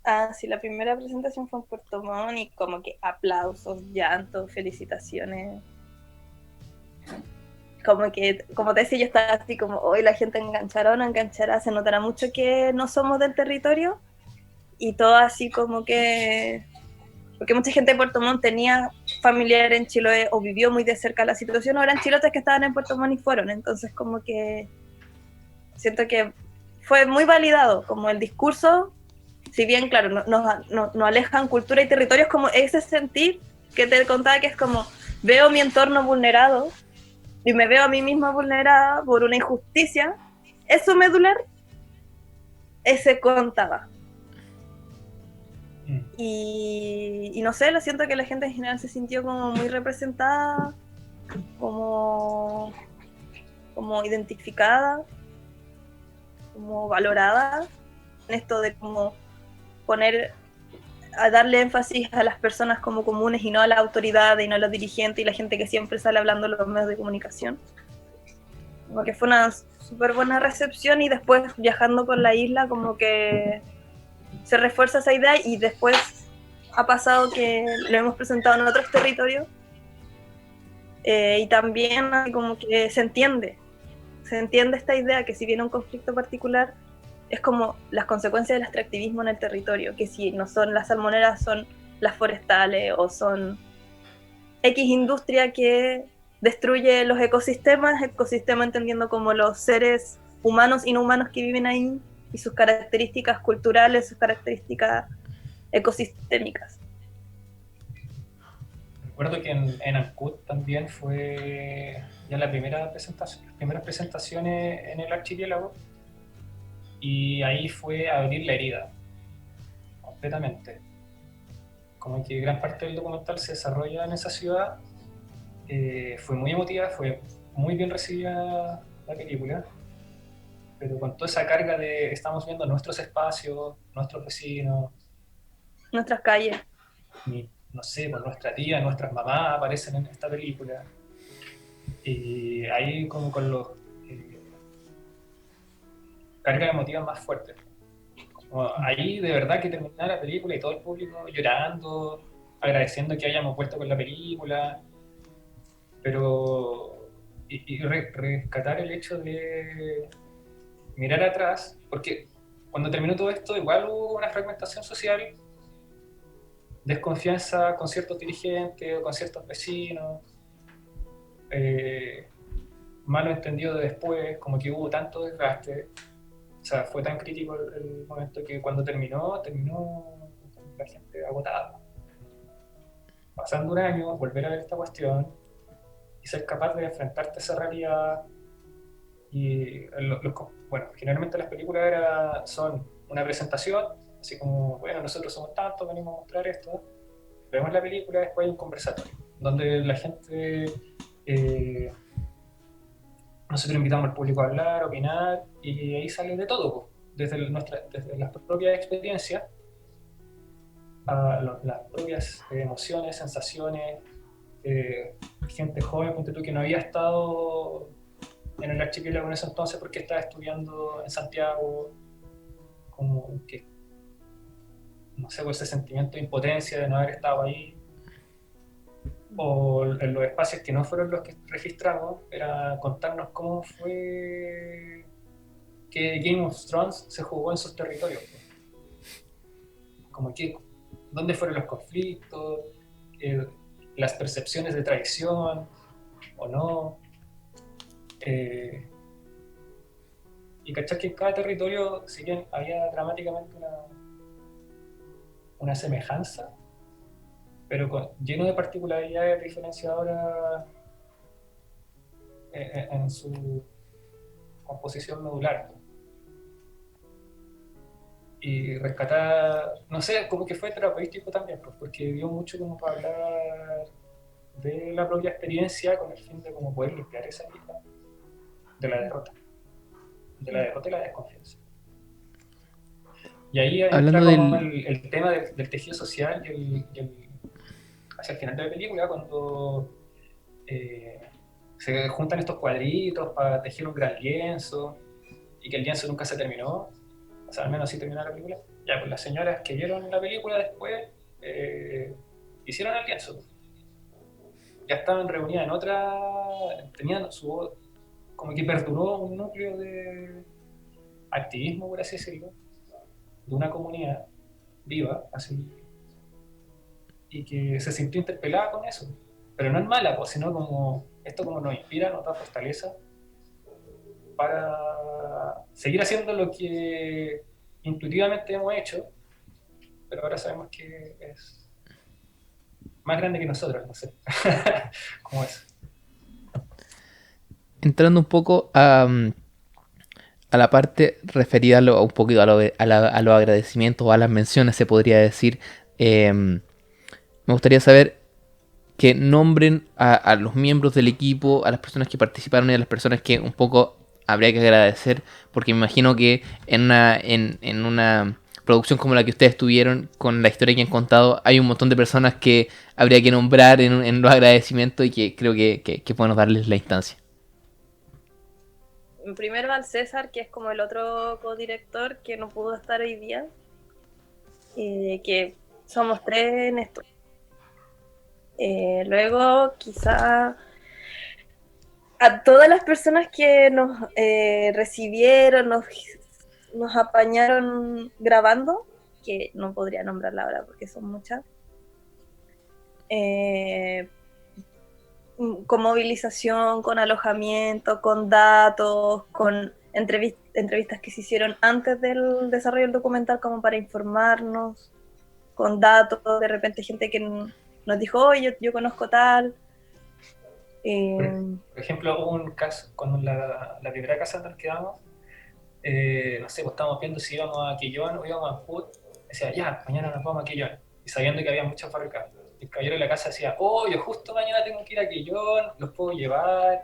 Ah, sí, la primera presentación fue en Puerto Montt y como que aplausos, llantos, felicitaciones. Como que, como te decía, yo estaba así como, hoy la gente enganchará o no enganchará, se notará mucho que no somos del territorio y todo así como que, porque mucha gente de Puerto Montt tenía familiar en Chiloé o vivió muy de cerca la situación, o eran chilotes que estaban en Puerto Montt y fueron, entonces como que siento que fue muy validado, como el discurso, si bien claro, nos alejan cultura y territorios, como ese sentir que te contaba que es como, veo mi entorno vulnerado, y me veo a mí misma vulnerada por una injusticia, eso medular, ese contaba. Y no sé, lo siento que la gente en general se sintió como muy representada, como identificada, como valorada, en esto de como a darle énfasis a las personas como comunes y no a la autoridad y no a los dirigentes y la gente que siempre sale hablando en los medios de comunicación. Como que fue una súper buena recepción y después viajando por la isla como que se refuerza esa idea y después ha pasado que lo hemos presentado en otros territorios y también como que se entiende esta idea que si viene un conflicto particular es como las consecuencias del extractivismo en el territorio, que si no son las salmoneras son las forestales o son X industria que destruye los ecosistemas entendiendo como los seres humanos y no humanos que viven ahí y sus características culturales, sus características ecosistémicas. Recuerdo que en Ancud también fue ya las primeras presentaciones en el archipiélago y ahí fue abrir la herida completamente. Como que gran parte del documental se desarrolla en esa ciudad. Fue muy emotiva, fue muy bien recibida la película, pero con toda esa carga de estamos viendo nuestros espacios, nuestros vecinos, nuestras calles. No sé, pues nuestra tía, nuestras mamás aparecen en esta película. Y ahí como con los cargas emotivas más fuertes. Como ahí de verdad que terminaba la película y todo el público llorando, agradeciendo que hayamos vuelto con la película. Pero, rescatar el hecho de mirar atrás, porque cuando terminó todo esto, igual hubo una fragmentación social, desconfianza con ciertos dirigentes o con ciertos vecinos, eh, malo entendido de después, como que hubo tanto desgaste. O sea, fue tan crítico el momento que cuando terminó con la gente agotada. Pasando un año, volver a ver esta cuestión y ser capaz de enfrentarte a esa realidad. Y bueno, generalmente las películas son una presentación, así como, bueno, nosotros somos tantos, venimos a mostrar esto. Vemos la película, después hay un conversatorio, donde la gente, nosotros invitamos al público a hablar, a opinar, y ahí sale de todo, desde las propias experiencias, a las propias emociones, sensaciones, gente joven, ponte tú, que no había estado en el archipiélago en ese entonces porque estaba estudiando en Santiago, como que, no sé, ese sentimiento de impotencia de no haber estado ahí, o en los espacios que no fueron los que registramos, era contarnos cómo fue que Game of Thrones se jugó en sus territorios, como que, dónde fueron los conflictos, las percepciones de traición o no, y cachar que en cada territorio, si bien había dramáticamente una semejanza, pero lleno de particularidades diferenciadoras en su composición modular. Y rescatar, no sé, como que fue terapéutico también, pues, porque dio mucho como para hablar de la propia experiencia con el fin de como poder limpiar esa herida de la derrota y la desconfianza. Y ahí entra Hablando como del... el tema del tejido social hacia el final de la película, cuando se juntan estos cuadritos para tejer un gran lienzo y que el lienzo nunca se terminó, o sea, al menos sí terminó la película. Ya, pues las señoras que vieron la película después hicieron el lienzo. Ya estaban reunidas en otra, tenían como que perduró un núcleo de activismo, por así decirlo, de una comunidad viva, así, y que se sintió interpelada con eso. Pero no es mala, pues, sino como esto como nos inspira, nos da fortaleza para seguir haciendo lo que intuitivamente hemos hecho, pero ahora sabemos que es más grande que nosotros, no sé. ¿Cómo es? Entrando un poco a la parte referida a un poquito a los agradecimientos o a las menciones, se podría decir, me gustaría saber que nombren a los miembros del equipo, a las personas que participaron y a las personas que un poco habría que agradecer, porque me imagino que en una producción como la que ustedes tuvieron, con la historia que han contado, hay un montón de personas que habría que nombrar en los agradecimientos y que creo que podemos darles la instancia. Primero al César, que es como el otro codirector que no pudo estar hoy día, que somos 3 en esto. Luego, quizá a todas las personas que nos recibieron, nos apañaron grabando, que no podría nombrarla ahora porque son muchas, con movilización, con alojamiento, con datos, con entrevistas que se hicieron antes del desarrollo del documental como para informarnos, con datos, de repente gente que nos dijo, oye, yo conozco tal. Por ejemplo, hubo un caso, cuando la primera casa donde nos quedamos, no sé, pues estábamos viendo si íbamos a Quillón o íbamos a Ancud, decía, ya, mañana nos vamos a Quillón, y sabiendo que había muchas barricadas. El caballero de la casa decía, oh, yo justo mañana tengo que ir a Quillón, los puedo llevar,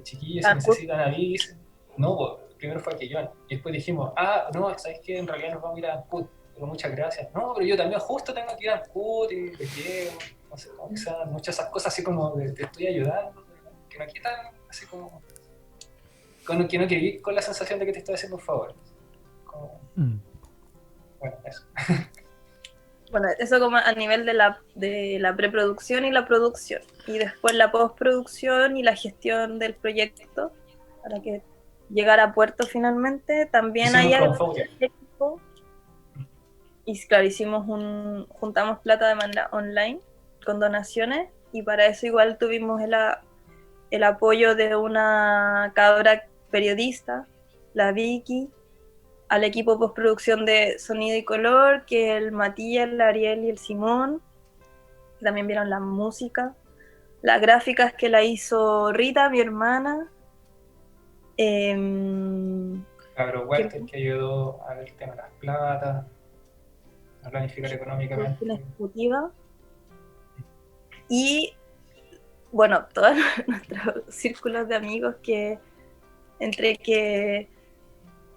chiquillos, si necesitan avisen. No, pues, primero fue a Quillón, y después dijimos, ah, no, ¿sabes qué? En realidad nos vamos a ir a Ancud, pero muchas gracias. No, pero yo también justo tengo que ir a Ancud y les llevo, no sé, como que sean muchas esas cosas así como de te estoy ayudando, que no quitan, así como que no quiero ir con la sensación de que te estoy haciendo un favor. Como, bueno, eso. Bueno, eso como a nivel de la preproducción y la producción. Y después la postproducción y la gestión del proyecto para que llegara a puerto finalmente. También hay Hicimos algo crowdfunding. del equipo. Y claro, juntamos plata de manera online con donaciones. Y para eso igual tuvimos el apoyo de una cabra periodista, la Vicky, al equipo postproducción de sonido y color, que el Matías, el Ariel y el Simón. También vieron la música. Las gráficas que la hizo Rita, mi hermana. Cabro Walter, que ayudó a ver el tema de las platas, a planificar económicamente. Ejecutiva. Y bueno, todos nuestros círculos de amigos que entre que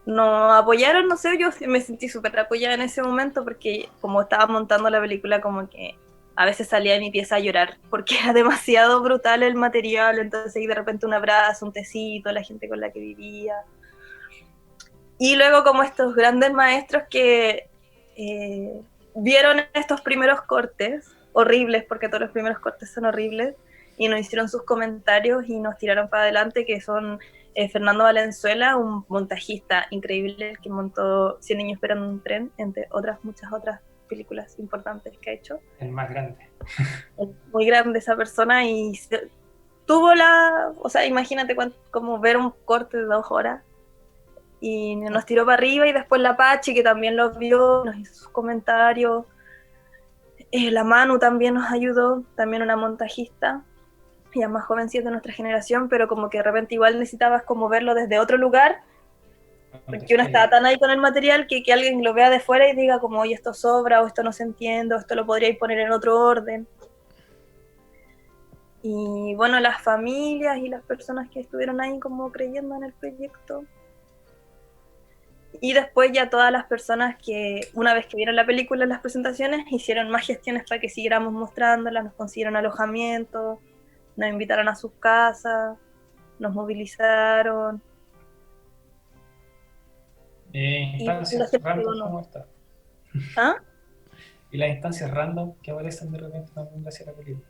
nos apoyaron, no sé, yo me sentí súper apoyada en ese momento porque como estaba montando la película, como que a veces salía de mi pieza a llorar porque era demasiado brutal el material, entonces y de repente un abrazo, un tecito, la gente con la que vivía. Y luego como estos grandes maestros que vieron estos primeros cortes, horribles, porque todos los primeros cortes son horribles, y nos hicieron sus comentarios y nos tiraron para adelante, que son Fernando Valenzuela, un montajista increíble que montó 100 niños esperando un tren, entre muchas otras películas importantes que ha hecho. El más grande. Es muy grande esa persona y o sea, imagínate como ver un corte de 2 horas y nos tiró para arriba, y después la Pachi, que también los vio, nos hizo sus comentarios. La Manu también nos ayudó, también una montajista, ya más jovencita de nuestra generación, pero como que de repente igual necesitabas como verlo desde otro lugar, porque uno estaba tan ahí con el material que alguien lo vea de fuera y diga como, oye, esto sobra, o esto no se entiende, o esto lo podríais poner en otro orden. Y bueno, las familias y las personas que estuvieron ahí como creyendo en el proyecto. Y después ya todas las personas que, una vez que vieron la película en las presentaciones, hicieron más gestiones para que siguiéramos mostrándola, nos consiguieron alojamiento, nos invitaron a sus casas, nos movilizaron. Instancias random, ¿cómo está? ¿Ah? Y las instancias random que aparecen de repente también gracias a la película.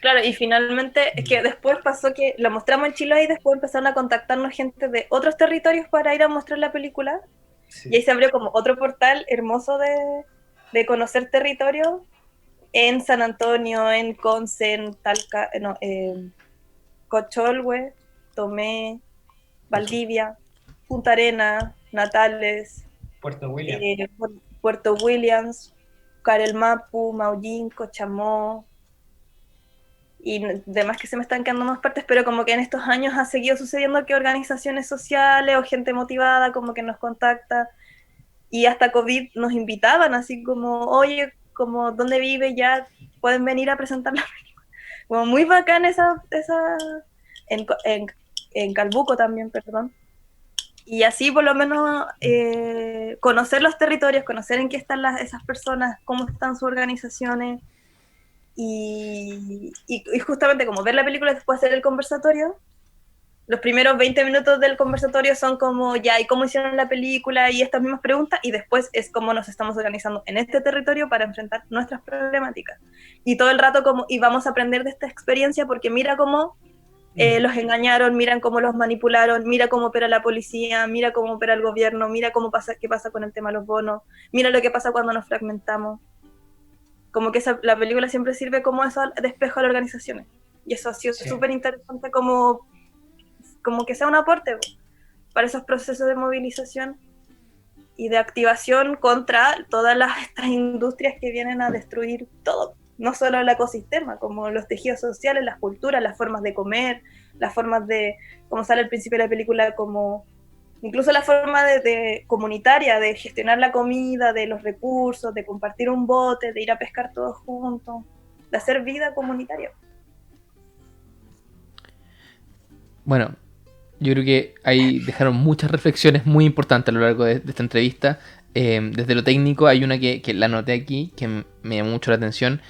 Claro, y finalmente es que después pasó que la mostramos en Chile y después empezaron a contactarnos gente de otros territorios para ir a mostrar la película. Sí. Y ahí se abrió como otro portal hermoso de conocer territorios en San Antonio, en Conce, en Talca, Cocholhue, Tomé, Valdivia, Punta Arenas, Natales, Puerto Williams, Puerto Williams, Carelmapu, Maullín, Cochamó, y demás que se me están quedando más partes, pero como que en estos años ha seguido sucediendo que organizaciones sociales o gente motivada como que nos contacta, y hasta COVID nos invitaban así como, oye, como ¿dónde vive? Ya pueden venir a presentar la película. Como muy bacán en Calbuco también, perdón. Y así por lo menos conocer los territorios, conocer en qué están esas personas, cómo están sus organizaciones, y justamente como ver la película y después hacer el conversatorio. Los primeros 20 minutos del conversatorio son como ya, ¿y cómo hicieron la película? Y estas mismas preguntas, y después es cómo nos estamos organizando en este territorio para enfrentar nuestras problemáticas. Y todo el rato como, y vamos a aprender de esta experiencia porque mira cómo los engañaron, miran cómo los manipularon, mira cómo opera la policía, mira cómo opera el gobierno, mira qué pasa con el tema de los bonos, mira lo que pasa cuando nos fragmentamos. Como que la película siempre sirve como eso de espejo a las organizaciones. Y eso ha sido súper interesante como que sea un aporte para esos procesos de movilización y de activación contra todas estas industrias que vienen a destruir todo, no solo el ecosistema, como los tejidos sociales, las culturas, las formas de comer, las formas de, como sale al principio de la película, como incluso la forma de comunitaria, de gestionar la comida, de los recursos, de compartir un bote, de ir a pescar todos juntos, de hacer vida comunitaria. Bueno, yo creo que ahí dejaron muchas reflexiones muy importantes a lo largo de esta entrevista. Desde lo técnico hay una que la anoté aquí, que me llamó mucho la atención.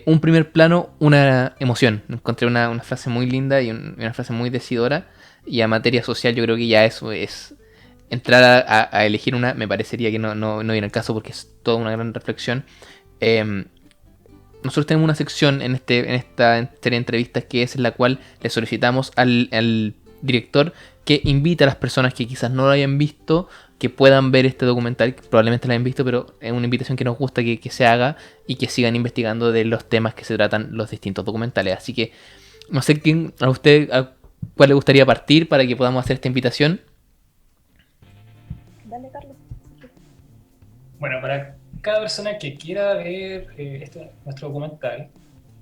Un primer plano, una emoción. Encontré una frase muy linda y una frase muy decidora. Y a materia social yo creo que ya eso es entrar a elegir una, me parecería que no viene al caso porque es toda una gran reflexión. Nosotros tenemos una sección en esta serie de entrevistas que es en la cual le solicitamos al director que invita a las personas que quizás no lo hayan visto, que puedan ver este documental, que probablemente lo hayan visto, pero es una invitación que nos gusta que se haga y que sigan investigando de los temas que se tratan los distintos documentales. Así que no sé a cuál le gustaría partir para que podamos hacer esta invitación. Dale, Carlos. Bueno, para cada persona que quiera ver nuestro documental,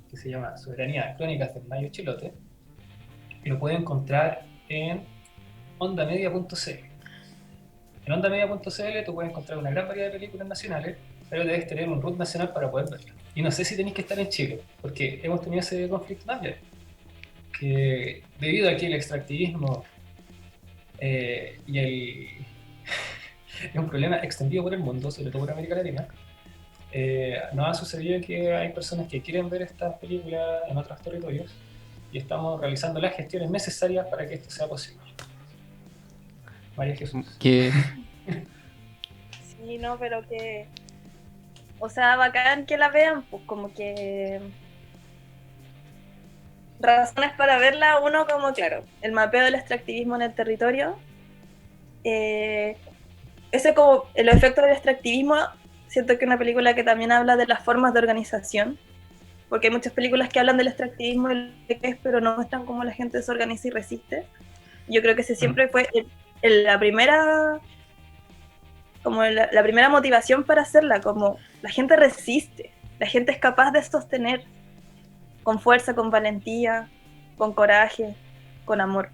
que se llama Soberanía, Crónicas del Mayo Chilote, lo puede encontrar en ondamedia.cl. En ondamedia.cl tú puedes encontrar una gran variedad de películas nacionales, pero debes tener un root nacional para poder verla. Y no sé si tenéis que estar en Chile, porque hemos tenido ese conflicto también, que debido a que el extractivismo y el es un problema extendido por el mundo, sobre todo por América Latina, nos ha sucedido que hay personas que quieren ver estas películas en otros territorios y estamos realizando las gestiones necesarias para que esto sea posible. María Jesús. Que Sí, no, pero que... O sea, bacán que la vean, pues como que... Razones para verla, uno como, claro, el mapeo del extractivismo en el territorio. Ese como el efecto del extractivismo, siento que es una película que también habla de las formas de organización, porque hay muchas películas que hablan del extractivismo y lo que es, pero no muestran cómo la gente se organiza y resiste. Yo creo que ese siempre fue la primera motivación para hacerla, como la gente resiste, la gente es capaz de sostener con fuerza, con valentía, con coraje, con amor.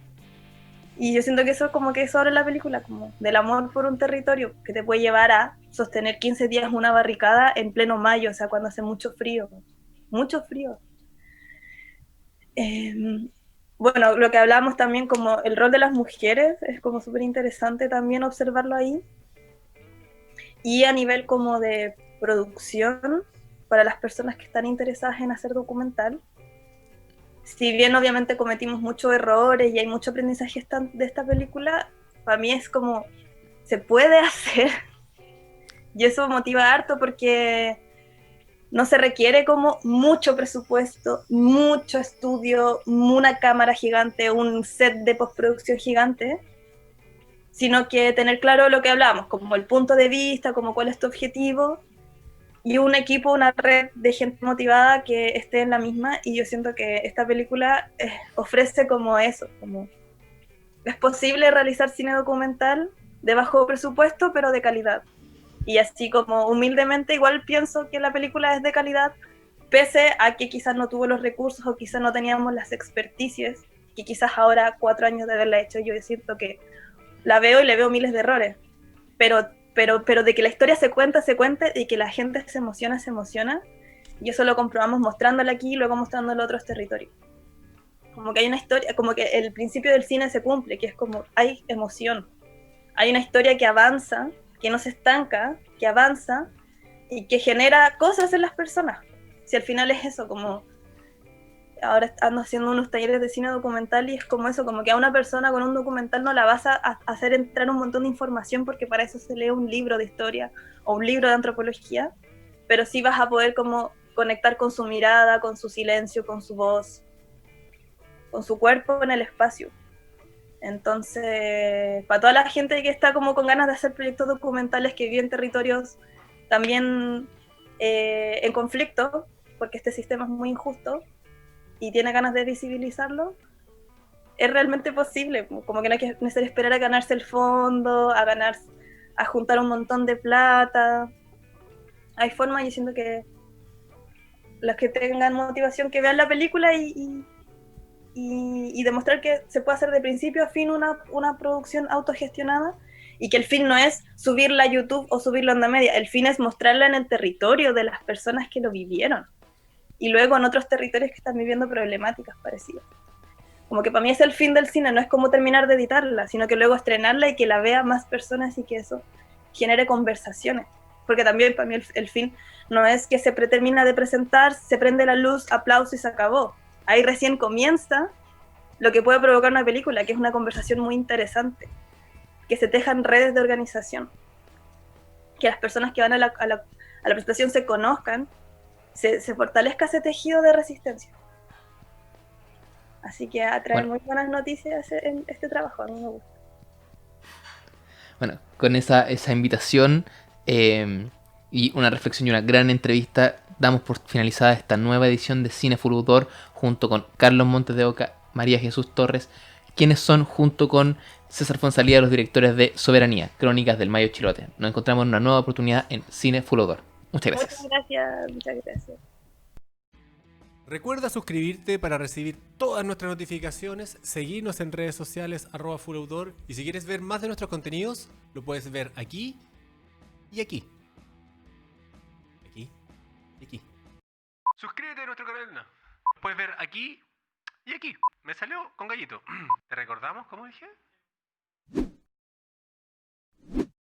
Y yo siento que eso como que es sobre la película, como del amor por un territorio que te puede llevar a sostener 15 días una barricada en pleno mayo, o sea, cuando hace mucho frío. Mucho frío. Bueno, lo que hablábamos también como el rol de las mujeres, es como súper interesante también observarlo ahí. Y a nivel como de producción, para las personas que están interesadas en hacer documental, si bien obviamente cometimos muchos errores y hay mucho aprendizaje de esta película, para mí es como, se puede hacer, y eso motiva harto porque no se requiere como mucho presupuesto, mucho estudio, una cámara gigante, un set de postproducción gigante, sino que tener claro lo que hablamos, como el punto de vista, como cuál es tu objetivo, y un equipo, una red de gente motivada que esté en la misma, y yo siento que esta película ofrece como eso, como es posible realizar cine documental de bajo presupuesto, pero de calidad. Y así como humildemente igual pienso que la película es de calidad, pese a que quizás no tuvo los recursos o quizás no teníamos las experticias, que quizás ahora, 4 años de haberla hecho, yo siento que la veo y le veo miles de errores, pero de que la historia se cuente, y que la gente se emociona, y eso lo comprobamos mostrándola aquí y luego mostrándolo en otros territorios. Como que hay una historia, como que el principio del cine se cumple, que es como hay emoción, hay una historia que avanza, que no se estanca, que avanza y que genera cosas en las personas. Si al final es eso, como ahora ando haciendo unos talleres de cine documental y es como eso, como que a una persona con un documental no la vas a hacer entrar un montón de información porque para eso se lee un libro de historia o un libro de antropología, pero sí vas a poder como conectar con su mirada, con su silencio, con su voz, con su cuerpo en el espacio. Entonces, para toda la gente que está como con ganas de hacer proyectos documentales, que vive en territorios también en conflicto, porque este sistema es muy injusto, y tiene ganas de visibilizarlo, es realmente posible, como que no hay que necesario esperar a ganarse el fondo, a juntar un montón de plata. Hay formas, yo siento que los que tengan motivación que vean la película y demostrar que se puede hacer de principio a fin una producción autogestionada, y que el fin no es subirla a YouTube o subirla a Onda Media, el fin es mostrarla en el territorio de las personas que lo vivieron, y luego en otros territorios que están viviendo problemáticas parecidas. Como que para mí es el fin del cine, no es como terminar de editarla, sino que luego estrenarla y que la vea más personas y que eso genere conversaciones. Porque también para mí el fin no es que se termina de presentar, se prende la luz, aplauso y se acabó. Ahí recién comienza lo que puede provocar una película, que es una conversación muy interesante. que se tejan redes de organización, que las personas que van a la presentación se conozcan, se fortalezca ese tejido de resistencia. Así que atrae muy buenas noticias en este trabajo, a mí me gusta. Bueno, con esa invitación y una reflexión y una gran entrevista, damos por finalizada esta nueva edición de Cineful Autor junto con Carlos Montes de Oca, María Jesús Torres, quienes son, junto con César Fonsalía, los directores de Soberanía, Crónicas del Mayo Chilote. Nos encontramos en una nueva oportunidad en Cineful Autor. Muchas gracias. Muchas gracias. Recuerda suscribirte para recibir todas nuestras notificaciones, seguirnos en redes sociales @fullaudor, y si quieres ver más de nuestros contenidos, lo puedes ver aquí y aquí. Aquí y aquí. Suscríbete a nuestro canal. Lo puedes ver aquí y aquí. Me salió con gallito. ¿Te recordamos cómo dije?